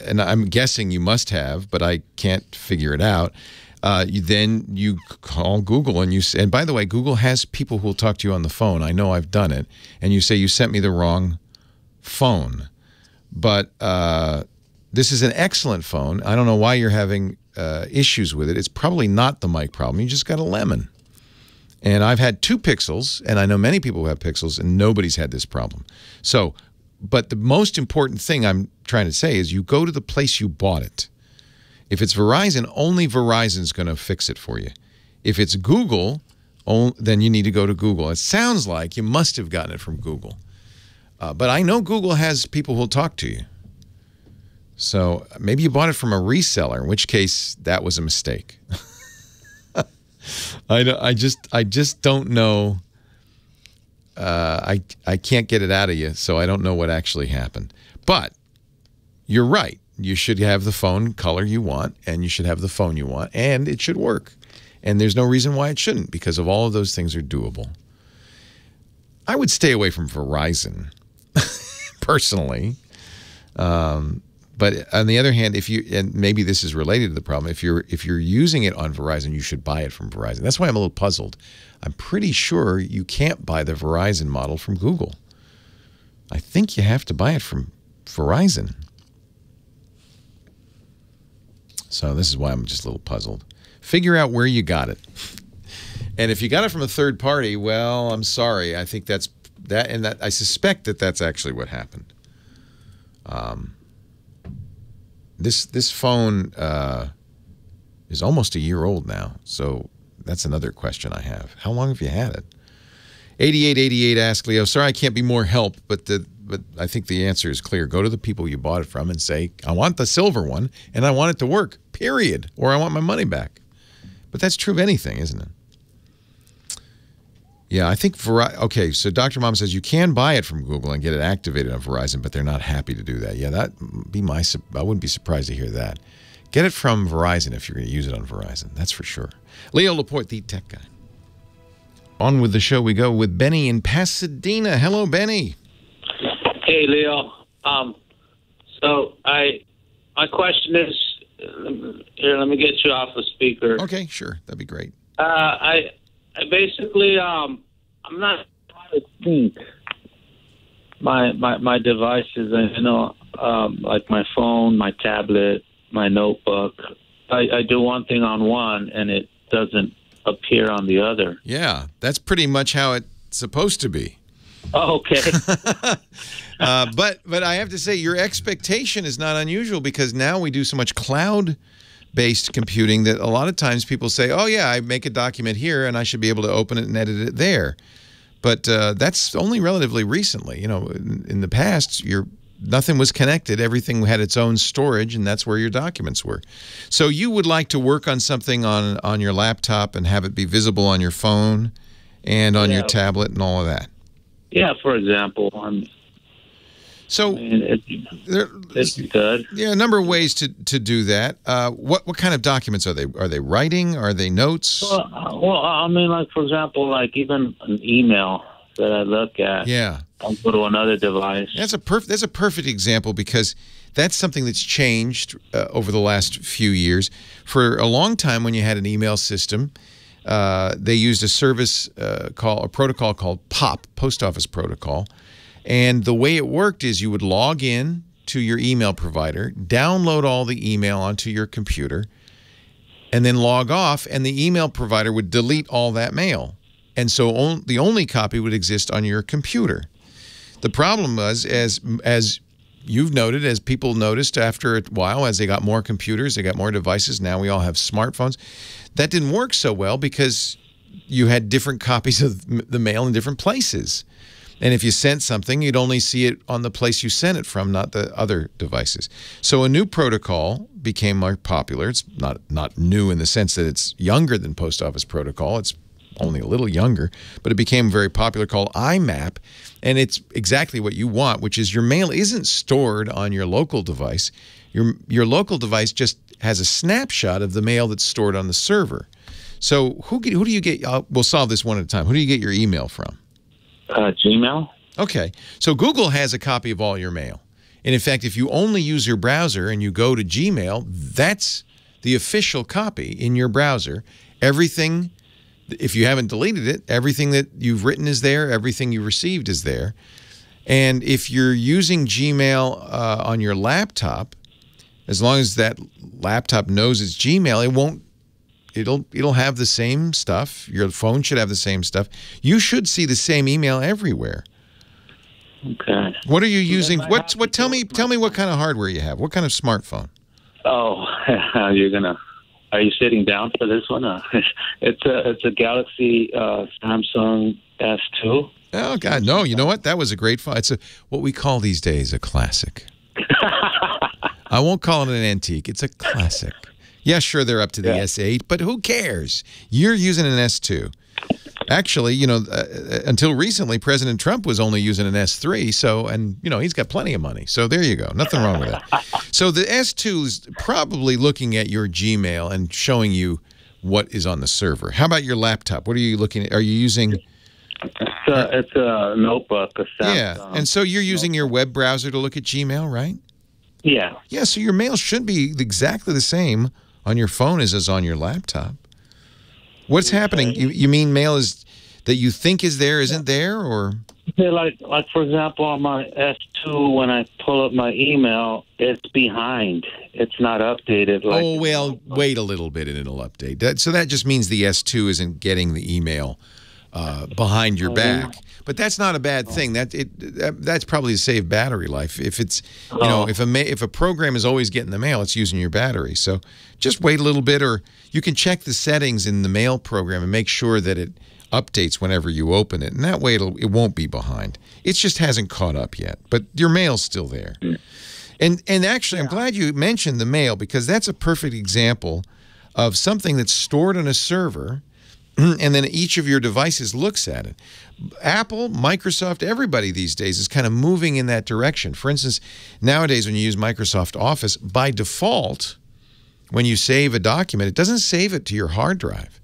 and I'm guessing you must have, but I can't figure it out, then you call Google and and by the way, Google has people who will talk to you on the phone. I know I've done it. And you say, you sent me the wrong phone. But this is an excellent phone. I don't know why you're having issues with it. It's probably not the mic problem. You just got a lemon. And I've had 2 Pixels, and I know many people who have Pixels, and nobody's had this problem. So, but the most important thing I'm trying to say is you go to the place you bought it. If it's Verizon, only Verizon's going to fix it for you. If it's Google, then you need to go to Google. It sounds like you must have gotten it from Google. But I know Google has people who'll talk to you. So maybe you bought it from a reseller, in which case that was a mistake. I just don't know. I can't get it out of you, so I don't know what actually happened. But you're right. You should have the phone color you want, and you should have the phone you want, and it should work. And there's no reason why it shouldn't, because of all of those things are doable. I would stay away from Verizon, personally. But on the other hand, and maybe this is related to the problem, if you're using it on Verizon, you should buy it from Verizon. That's why I'm a little puzzled. I'm pretty sure you can't buy the Verizon model from Google. I think you have to buy it from Verizon. So this is why I'm just a little puzzled. Figure out where you got it. And if you got it from a third party, well, I'm sorry. I think that's that, and that I suspect that that's actually what happened. This phone is almost a year old now, so that's another question I have. How long have you had it? 8888 ask Leo. Sorry, I can't be more help, but I think the answer is clear. Go to the people you bought it from and say, I want the silver one, and I want it to work, period, or I want my money back. But that's true of anything, isn't it? Yeah, I think okay, so Dr. Mom says you can buy it from Google and get it activated on Verizon, but they're not happy to do that. Yeah, that'd be I wouldn't be surprised to hear that. Get it from Verizon if you're going to use it on Verizon. That's for sure. Leo Laporte, the tech guy. On with the show we go with Benny in Pasadena. Hello, Benny. Hey, Leo. So my question is, here, let me get you off the speaker. Okay, sure. That'd be great. I basically, I'm not trying to think my devices, like my phone, my tablet, my notebook. I do one thing on one, and it doesn't appear on the other. Yeah, that's pretty much how it's supposed to be. Oh, okay. But I have to say, your expectation is not unusual, because now we do so much cloud-based computing that a lot of times people say, oh, yeah, I make a document here, and I should be able to open it and edit it there. But that's only relatively recently. You know, in the past, nothing was connected. Everything had its own storage, and that's where your documents were. So you would like to work on something on your laptop and have it be visible on your phone and on your tablet and all of that. Yeah, for example. It's good. Yeah, a number of ways to do that. What kind of documents are they? Are they writing? Are they notes? Well, I mean, like, for example, like even an email that I look at. Yeah. I'll go to another device. That's a perfect example, because that's something that's changed over the last few years. For a long time, when you had an email system, they used a protocol called POP, Post Office Protocol. And the way it worked is you would log in to your email provider, download all the email onto your computer, and then log off, and the email provider would delete all that mail. And so the only copy would exist on your computer. The problem was, as you've noted, as people noticed after a while, as they got more computers, they got more devices, now we all have smartphones, that didn't work so well, because you had different copies of the mail in different places. And if you sent something, you'd only see it on the place you sent it from, not the other devices. So a new protocol became more popular. It's not new in the sense that it's younger than Post Office Protocol. It's only a little younger, but it became very popular, called IMAP. And it's exactly what you want, which is your mail isn't stored on your local device. Your local device just has a snapshot of the mail that's stored on the server. So who do you get? We'll solve this one at a time. Who do you get your email from? Gmail. Okay. So Google has a copy of all your mail. And in fact, if you only use your browser and you go to Gmail, that's the official copy in your browser. Everything, if you haven't deleted it, everything that you've written is there. Everything you received is there. And if you're using Gmail on your laptop, as long as that laptop knows it's Gmail, it won't. It'll have the same stuff. Your phone should have the same stuff. You should see the same email everywhere. Okay. What are you using? Tell me what kind of hardware you have. What kind of smartphone? Oh, are you sitting down for this one? It's a Galaxy Samsung S2. Oh God, no! You know what? That was a great phone. It's what we call these days a classic. I won't call it an antique. It's a classic. Yeah, sure, they're up to the S8, but who cares? You're using an S2. Actually, you know, until recently, President Trump was only using an S3, so, and, you know, he's got plenty of money. So there you go. Nothing wrong with that. So the S2 is probably looking at your Gmail and showing you what is on the server. How about your laptop? What are you looking at? Are you using... It's a notebook, a Samsung. Yeah, and so you're using your web browser to look at Gmail, right? Yeah. Yeah, so your mail should be exactly the same on your phone as is on your laptop. What's happening? You mean mail is that you think is there isn't there, or? Yeah, like for example, on my S2, when I pull up my email, it's behind. It's not updated. Like, oh, well, wait a little bit and it'll update. So that just means the S2 isn't getting the email behind your back. But that's not a bad thing. That's probably to save battery life. If it's, you know, if a program is always getting the mail, it's using your battery. So just wait a little bit, or you can check the settings in the mail program and make sure that it updates whenever you open it, and that way it won't be behind. It just hasn't caught up yet, but your mail's still there. And actually, I'm glad you mentioned the mail, because that's a perfect example of something that's stored on a server, and then each of your devices looks at it. Apple, Microsoft, everybody these days is kind of moving in that direction. For instance, nowadays when you use Microsoft Office, by default, when you save a document, it doesn't save it to your hard drive.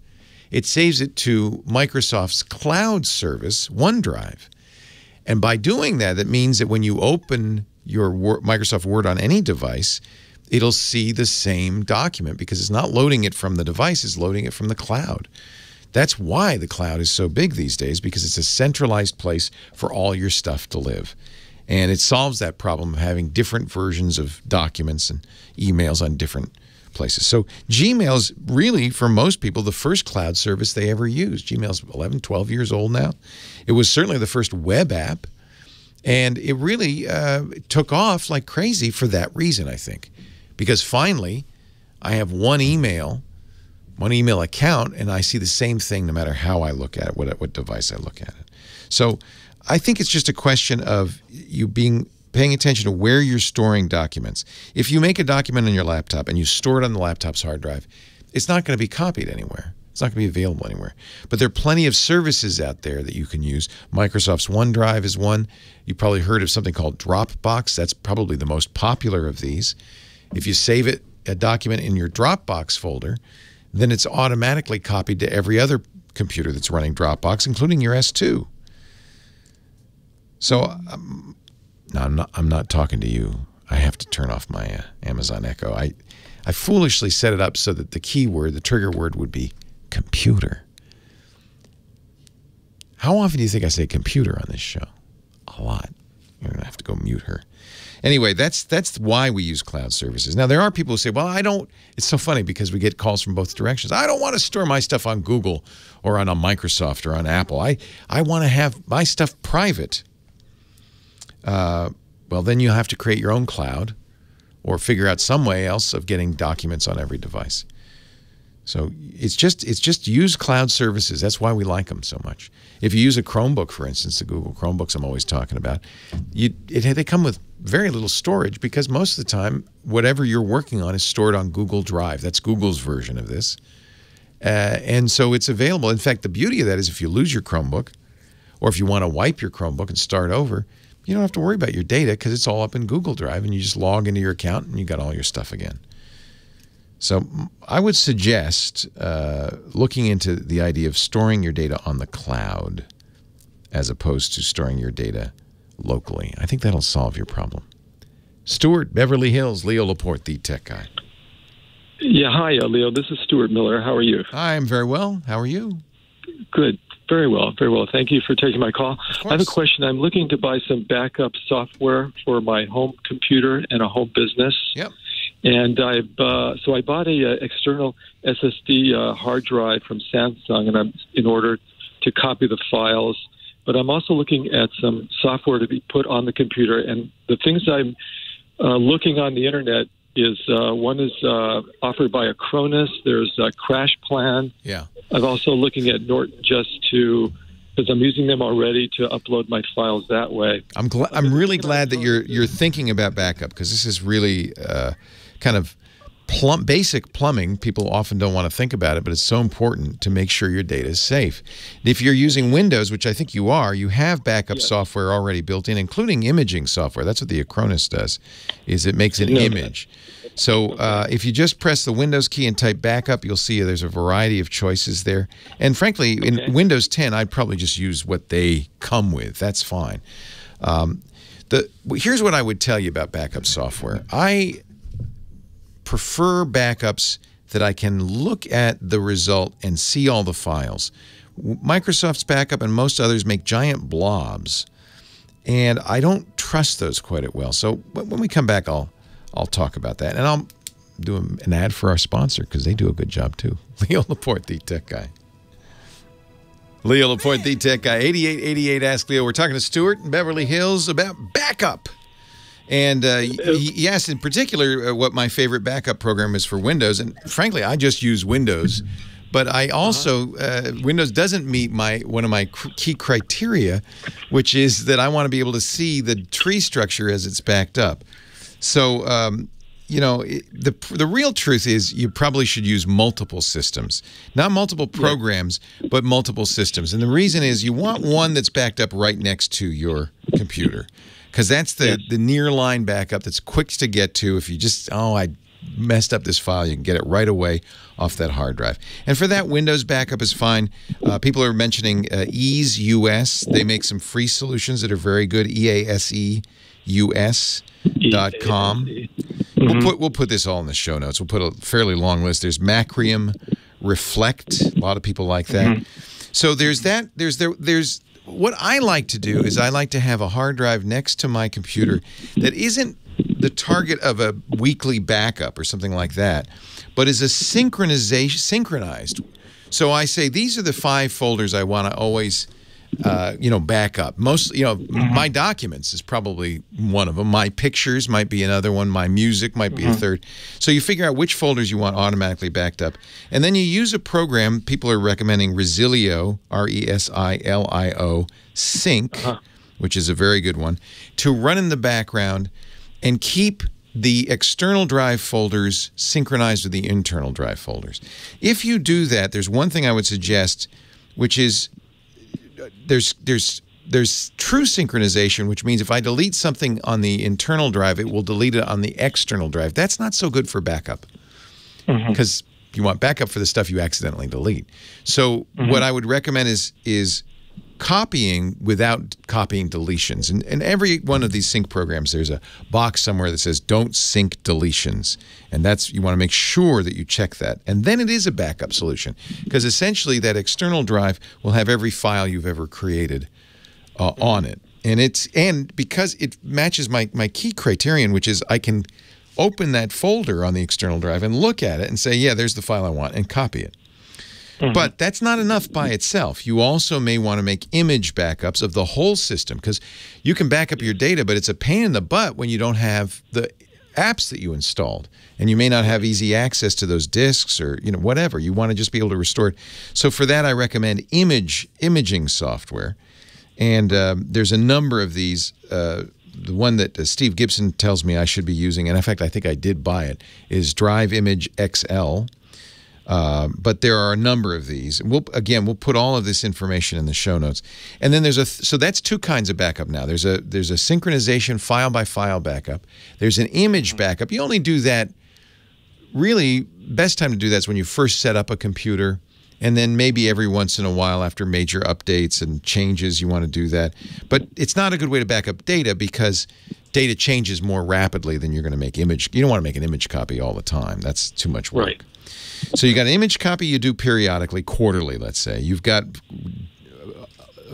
It saves it to Microsoft's cloud service, OneDrive. And by doing that, that means that when you open your Microsoft Word on any device, it'll see the same document, because it's not loading it from the device, it's loading it from the cloud. That's why the cloud is so big these days, because it's a centralized place for all your stuff to live. And it solves that problem of having different versions of documents and emails on different places. So Gmail is really, for most people, the first cloud service they ever used. Gmail's 11, 12 years old now. It was certainly the first web app, and it really took off like crazy for that reason, I think. Because finally, I have one email account, and I see the same thing no matter how I look at it, what device I look at it. So I think it's just a question of you paying attention to where you're storing documents. If you make a document on your laptop and you store it on the laptop's hard drive, it's not going to be copied anywhere. It's not going to be available anywhere. But there are plenty of services out there that you can use. Microsoft's OneDrive is one. You probably heard of something called Dropbox. That's probably the most popular of these. If you save a document in your Dropbox folder, then it's automatically copied to every other computer that's running Dropbox, including your S2. So no, I'm not talking to you. I have to turn off my Amazon Echo. I foolishly set it up so that the keyword, the trigger word, would be computer. How often do you think I say computer on this show? A lot. You're going to have to go mute her. Anyway, that's why we use cloud services. Now, there are people who say, well, I don't. It's so funny because we get calls from both directions. I don't want to store my stuff on Google or on a Microsoft or on Apple. I want to have my stuff private. Well, then you have to create your own cloud or figure out some way else of getting documents on every device. So it's just use cloud services. That's why we like them so much. If you use a Chromebook, for instance, the Google Chromebooks I'm always talking about, they come with very little storage, because most of the time, whatever you're working on is stored on Google Drive. That's Google's version of this. And so it's available. In fact, the beauty of that is if you lose your Chromebook, or if you want to wipe your Chromebook and start over, you don't have to worry about your data, because it's all up in Google Drive, and you just log into your account and you got all your stuff again. So I would suggest looking into the idea of storing your data on the cloud as opposed to storing your data locally. I think that'll solve your problem. Stuart, Beverly Hills, Leo Laporte, the tech guy. Yeah, hi, Leo. This is Stuart Miller. How are you? Hi, I'm very well. How are you? Good. Very well. Very well. Thank you for taking my call. I have a question. I'm looking to buy some backup software for my home computer and a home business. Yep. And I bought a external SSD hard drive from Samsung, and in order to copy the files. But I'm also looking at some software to be put on the computer. And the things I'm looking on the internet is one is offered by Acronis. There's a Crash Plan. Yeah. I'm also looking at Norton Just to because I'm using them already to upload my files that way. I'm really glad that you're thinking about backup, because this is really kind of basic plumbing. People often don't want to think about it, but it's so important to make sure your data is safe. If you're using Windows, which I think you are, you have backup software already built in, including imaging software. That's what the Acronis does, is it makes an image. So if you just press the Windows key and type backup, you'll see there's a variety of choices there. And frankly, in Windows 10, I'd probably just use what they come with. That's fine. Here's what I would tell you about backup software. I prefer backups that I can look at the result and see all the files. Microsoft's backup and most others make giant blobs, and I don't trust those quite well. So when we come back, I'll talk about that, and I'll do an ad for our sponsor, because they do a good job too. Leo Laporte, the tech guy. Leo Laporte, the tech guy. 8888 Ask Leo. We're talking to Stuart in Beverly Hills about backup. And he asked in particular what my favorite backup program is for Windows. And frankly, I just use Windows. But I also, Windows doesn't meet one of my key criteria, which is that I want to be able to see the tree structure as it's backed up. So, you know, the real truth is you probably should use multiple systems. Not multiple programs, but multiple systems. And the reason is you want one that's backed up right next to your computer, because that's the near-line backup that's quick to get to. If you just, I messed up this file, you can get it right away off that hard drive. And for that, Windows backup is fine. People are mentioning Ease US. They make some free solutions that are very good, EASEUS.com. We'll put this all in the show notes. We'll put a fairly long list. There's Macrium Reflect. A lot of people like that. So there's that. There's what I like to do is I like to have a hard drive next to my computer that isn't the target of a weekly backup or something like that, but is a synchronized. So I say these are the 5 folders I want to always back up. Most, my documents is probably one of them. My pictures might be another one. My music might be a third. So you figure out which folders you want automatically backed up. And then you use a program. People are recommending Resilio, R-E-S-I-L-I-O, Sync, which is a very good one, to run in the background and keep the external drive folders synchronized with the internal drive folders. If you do that, there's one thing I would suggest, which is there's true synchronization, which means if I delete something on the internal drive, it will delete it on the external drive. That's not so good for backup, because you want backup for the stuff you accidentally delete. So what I would recommend is copying without copying deletions. And every one of these sync programs, there's a box somewhere that says don't sync deletions. And you want to make sure that you check that. And then it is a backup solution, because essentially that external drive will have every file you've ever created on it. And because it matches my key criterion, which is I can open that folder on the external drive and look at it and say, yeah, there's the file I want, and copy it. But that's not enough by itself. You also may want to make image backups of the whole system, because you can back up your data, but it's a pain in the butt when you don't have the apps that you installed, and you may not have easy access to those disks or whatever. You want to just be able to restore it. So for that, I recommend imaging software, and there's a number of these. The one that Steve Gibson tells me I should be using, and in fact I think I did buy it, is Drive Image XL. But there are a number of these. We'll put all of this information in the show notes. And then so that's 2 kinds of backup now. There's a synchronization file by file backup. There's an image backup. You only do that, really, best time to do that is when you first set up a computer, and then maybe every once in a while after major updates and changes you want to do that. But it's not a good way to back up data, because data changes more rapidly than you're going to make image. You don't want to make an image copy all the time. That's too much work. Right. So you got an image copy you do periodically, quarterly, let's say. You've got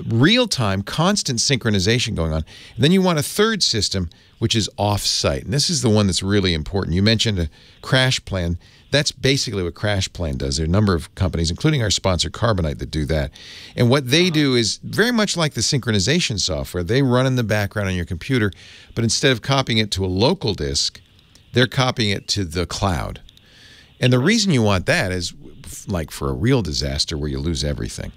real-time, constant synchronization going on. And then you want a third system, which is off-site. And this is the one that's really important. You mentioned a crash plan. That's basically what Crash Plan does. There are a number of companies, including our sponsor Carbonite, that do that. And what they do is very much like the synchronization software. They run in the background on your computer, but instead of copying it to a local disk, they're copying it to the cloud. And the reason you want that is like for a real disaster where you lose everything.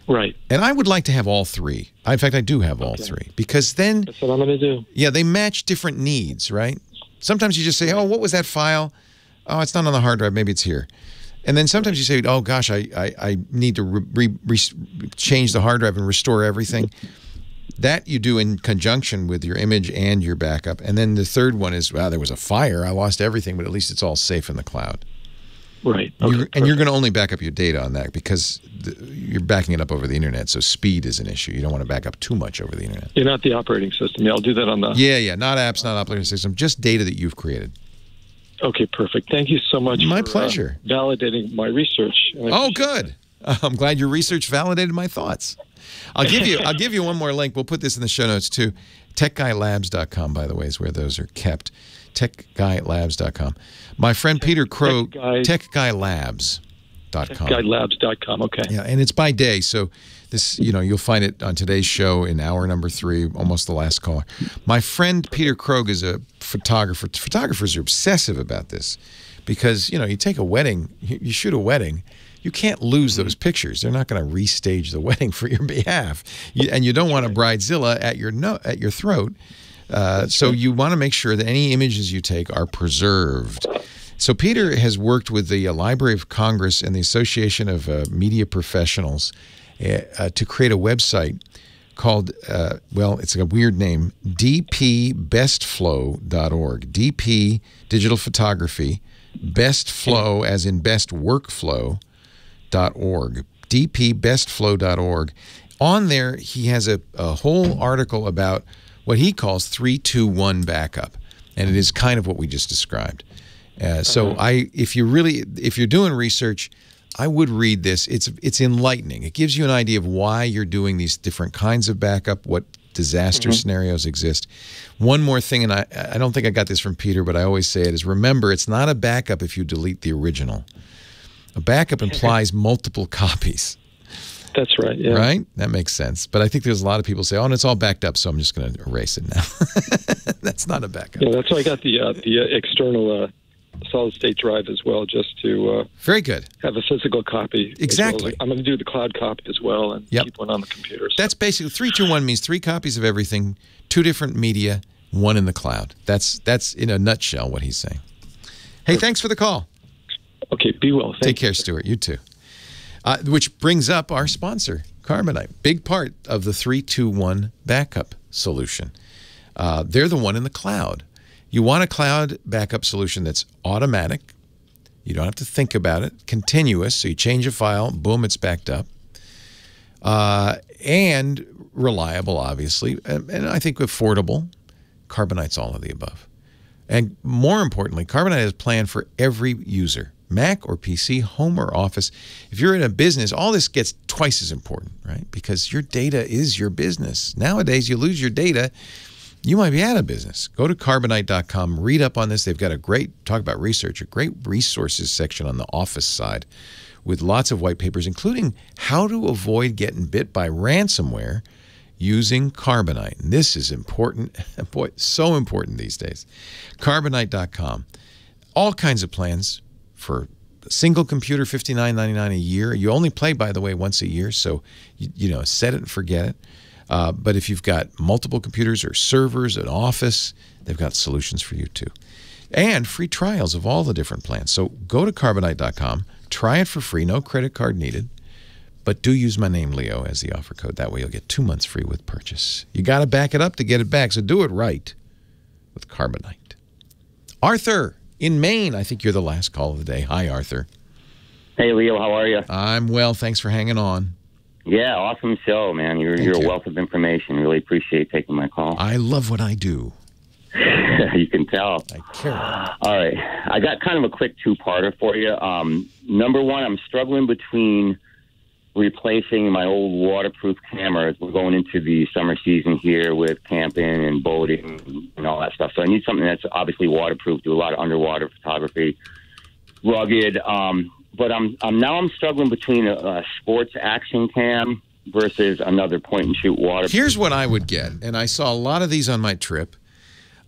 Right. And I would like to have all three. In fact, I do have all three. Because then... That's what I'm going to do. Yeah, they match different needs, right? Sometimes you just say, oh, what was that file? Oh, it's not on the hard drive. Maybe it's here. And then sometimes you say, oh, gosh, I need to change the hard drive and restore everything. That you do in conjunction with your image and your backup. And then the third one is, well, there was a fire. I lost everything, but at least it's all safe in the cloud. Right. Okay, and you're going to only back up your data on that because you're backing it up over the internet, so speed is an issue. You don't want to back up too much over the internet. You're not the operating system. Yeah, I'll do that on the... Yeah, not apps, not operating system, just data that you've created. Okay, perfect. Thank you so much. My pleasure. Validating my research. Oh, good. I'm glad your research validated my thoughts. I'll give you one more link. We'll put this in the show notes too. TechGuyLabs.com, by the way, is where those are kept. TechGuyLabs.com. My friend Peter Krogh, TechGuyLabs.com. TechGuyLabs.com, okay. Yeah, and it's by day, so this, you'll find it on today's show in hour number 3, almost the last caller. My friend Peter Krogh is a photographer. Photographers are obsessive about this because, you take a wedding, you shoot a wedding, you can't lose those pictures. They're not going to restage the wedding for your behalf. And you don't want a bridezilla at your throat. So you want to make sure that any images you take are preserved. So Peter has worked with the Library of Congress and the Association of Media Professionals to create a website called, it's a weird name, dpbestflow.org. DP, digital photography, bestflow as in best workflow.org, dpbestflow.org. On there, he has a whole article about what he calls 3-2-1 backup, and it is kind of what we just described. If you're doing research, I would read this. It's enlightening. It gives you an idea of why you're doing these different kinds of backup, what disaster scenarios exist. One more thing, and I don't think I got this from Peter, but I always say it, is remember, it's not a backup if you delete the original. A backup implies multiple copies. That's right, yeah. Right? That makes sense. But I think there's a lot of people say, oh, and it's all backed up, so I'm just going to erase it now. That's not a backup. Yeah, that's why I got the external solid-state drive as well, just to very good have a physical copy. Exactly. I'm going to do the cloud copy as well and keep one on the computer. So. That's basically 3-2-1 means 3 copies of everything, 2 different media, 1 in the cloud. That's in a nutshell what he's saying. Hey, thanks for the call. Okay, be well. Take care, Stuart. You too. Which brings up our sponsor, Carbonite. Big part of the 3-2-1 backup solution. They're the one in the cloud. You want a cloud backup solution that's automatic. You don't have to think about it. Continuous. So you change a file, boom, it's backed up. And reliable, obviously. And I think affordable. Carbonite's all of the above. And more importantly, Carbonite is planned for every user. Mac or PC, home or office. If you're in a business, all this gets twice as important, right? Because your data is your business. Nowadays, you lose your data, you might be out of business. Go to Carbonite.com, read up on this. They've got a great, talk about research, a great resources section on the office side with lots of white papers, including how to avoid getting bit by ransomware using Carbonite. And this is important, boy, so important these days. Carbonite.com. All kinds of plans for a single computer, $59.99 a year. You only play, by the way, once a year, so set it and forget it. But if you've got multiple computers or servers, an office, they've got solutions for you too. And free trials of all the different plans. So go to Carbonite.com, try it for free, no credit card needed. But do use my name, Leo, as the offer code. That way you'll get 2 months free with purchase. You got to back it up to get it back, so do it right with Carbonite. Arthur in Maine, I think you're the last call of the day. Hi, Arthur. Hey, Leo, how are you? I'm well. Thanks for hanging on. Yeah, awesome show, man. You're a wealth of information. Really appreciate taking my call. I love what I do. You can tell. I care. All right. I got kind of a quick two-parter for you. Number one, I'm struggling between replacing my old waterproof cameras. We're going into the summer season here with camping and boating and all that stuff. So I need something that's obviously waterproof, do a lot of underwater photography, rugged. But I'm struggling between a sports action cam versus another point-and-shoot water. Here's what I would get, and I saw a lot of these on my trip.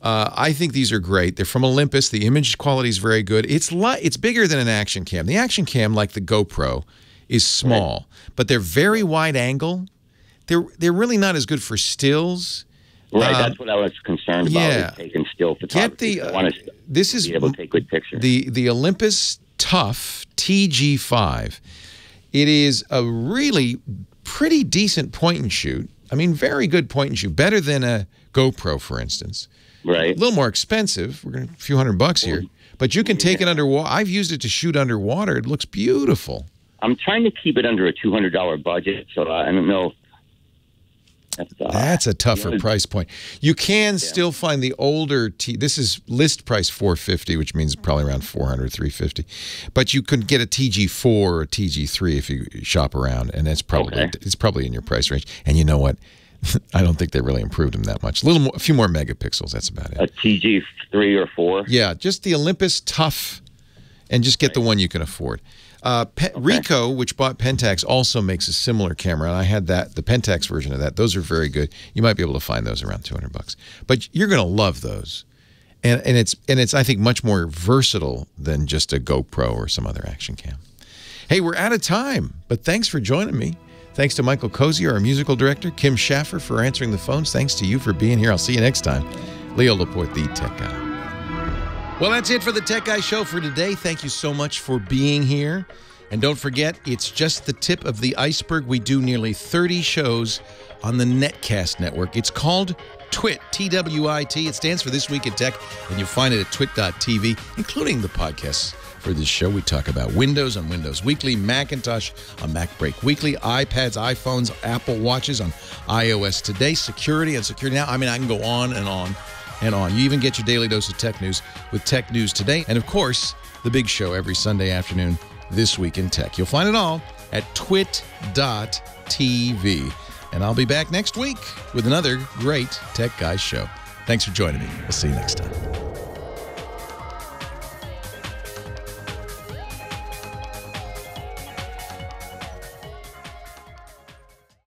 I think these are great. They're from Olympus. The image quality is very good. It's bigger than an action cam. The action cam, like the GoPro, is small, but they're very wide angle. They're really not as good for stills. Right, that's what I was concerned about. Yeah. Is taking still photography. I want to be able to take good pictures. The Olympus Tough TG5. It is a really pretty decent point and shoot. I mean, very good point and shoot. Better than a GoPro, for instance. Right. A little more expensive. We're going a few $100 here. But you can take it underwater. I've used it to shoot underwater. It looks beautiful. I'm trying to keep it under a $200 budget, so I don't know. That's a tougher price point. You can still find the older this is list price $450, which means probably around $400, $350. But you could get a TG4 or a TG3 if you shop around, and it's probably in your price range. And you know what? I don't think they really improved them that much. A few more megapixels. That's about it. A TG3 or 4? Yeah, just the Olympus Tough, and just get the one you can afford. Ricoh, which bought Pentax, also makes a similar camera, and I had the Pentax version of that. Those are very good. You might be able to find those around $200, but you're going to love those, and it's I think much more versatile than just a GoPro or some other action cam. Hey, we're out of time, but thanks for joining me. Thanks to Michael Cozier, our musical director, Kim Schaffer for answering the phones. Thanks to you for being here. I'll see you next time. Leo Laporte, the Tech Guy. Well, that's it for the Tech Guy Show for today. Thank you so much for being here. And don't forget, it's just the tip of the iceberg. We do nearly 30 shows on the Netcast network. It's called TWIT, T-W-I-T. It stands for This Week in Tech, and you'll find it at twit.tv, including the podcasts for this show. We talk about Windows on Windows Weekly, Macintosh on Mac Break Weekly, iPads, iPhones, Apple Watches on iOS Today, security on Security Now. I mean, I can go on and on and on. You even get your daily dose of tech news with Tech News Today. And, of course, the big show every Sunday afternoon, This Week in Tech. You'll find it all at twit.tv. And I'll be back next week with another great Tech Guys show. Thanks for joining me. We'll see you next time.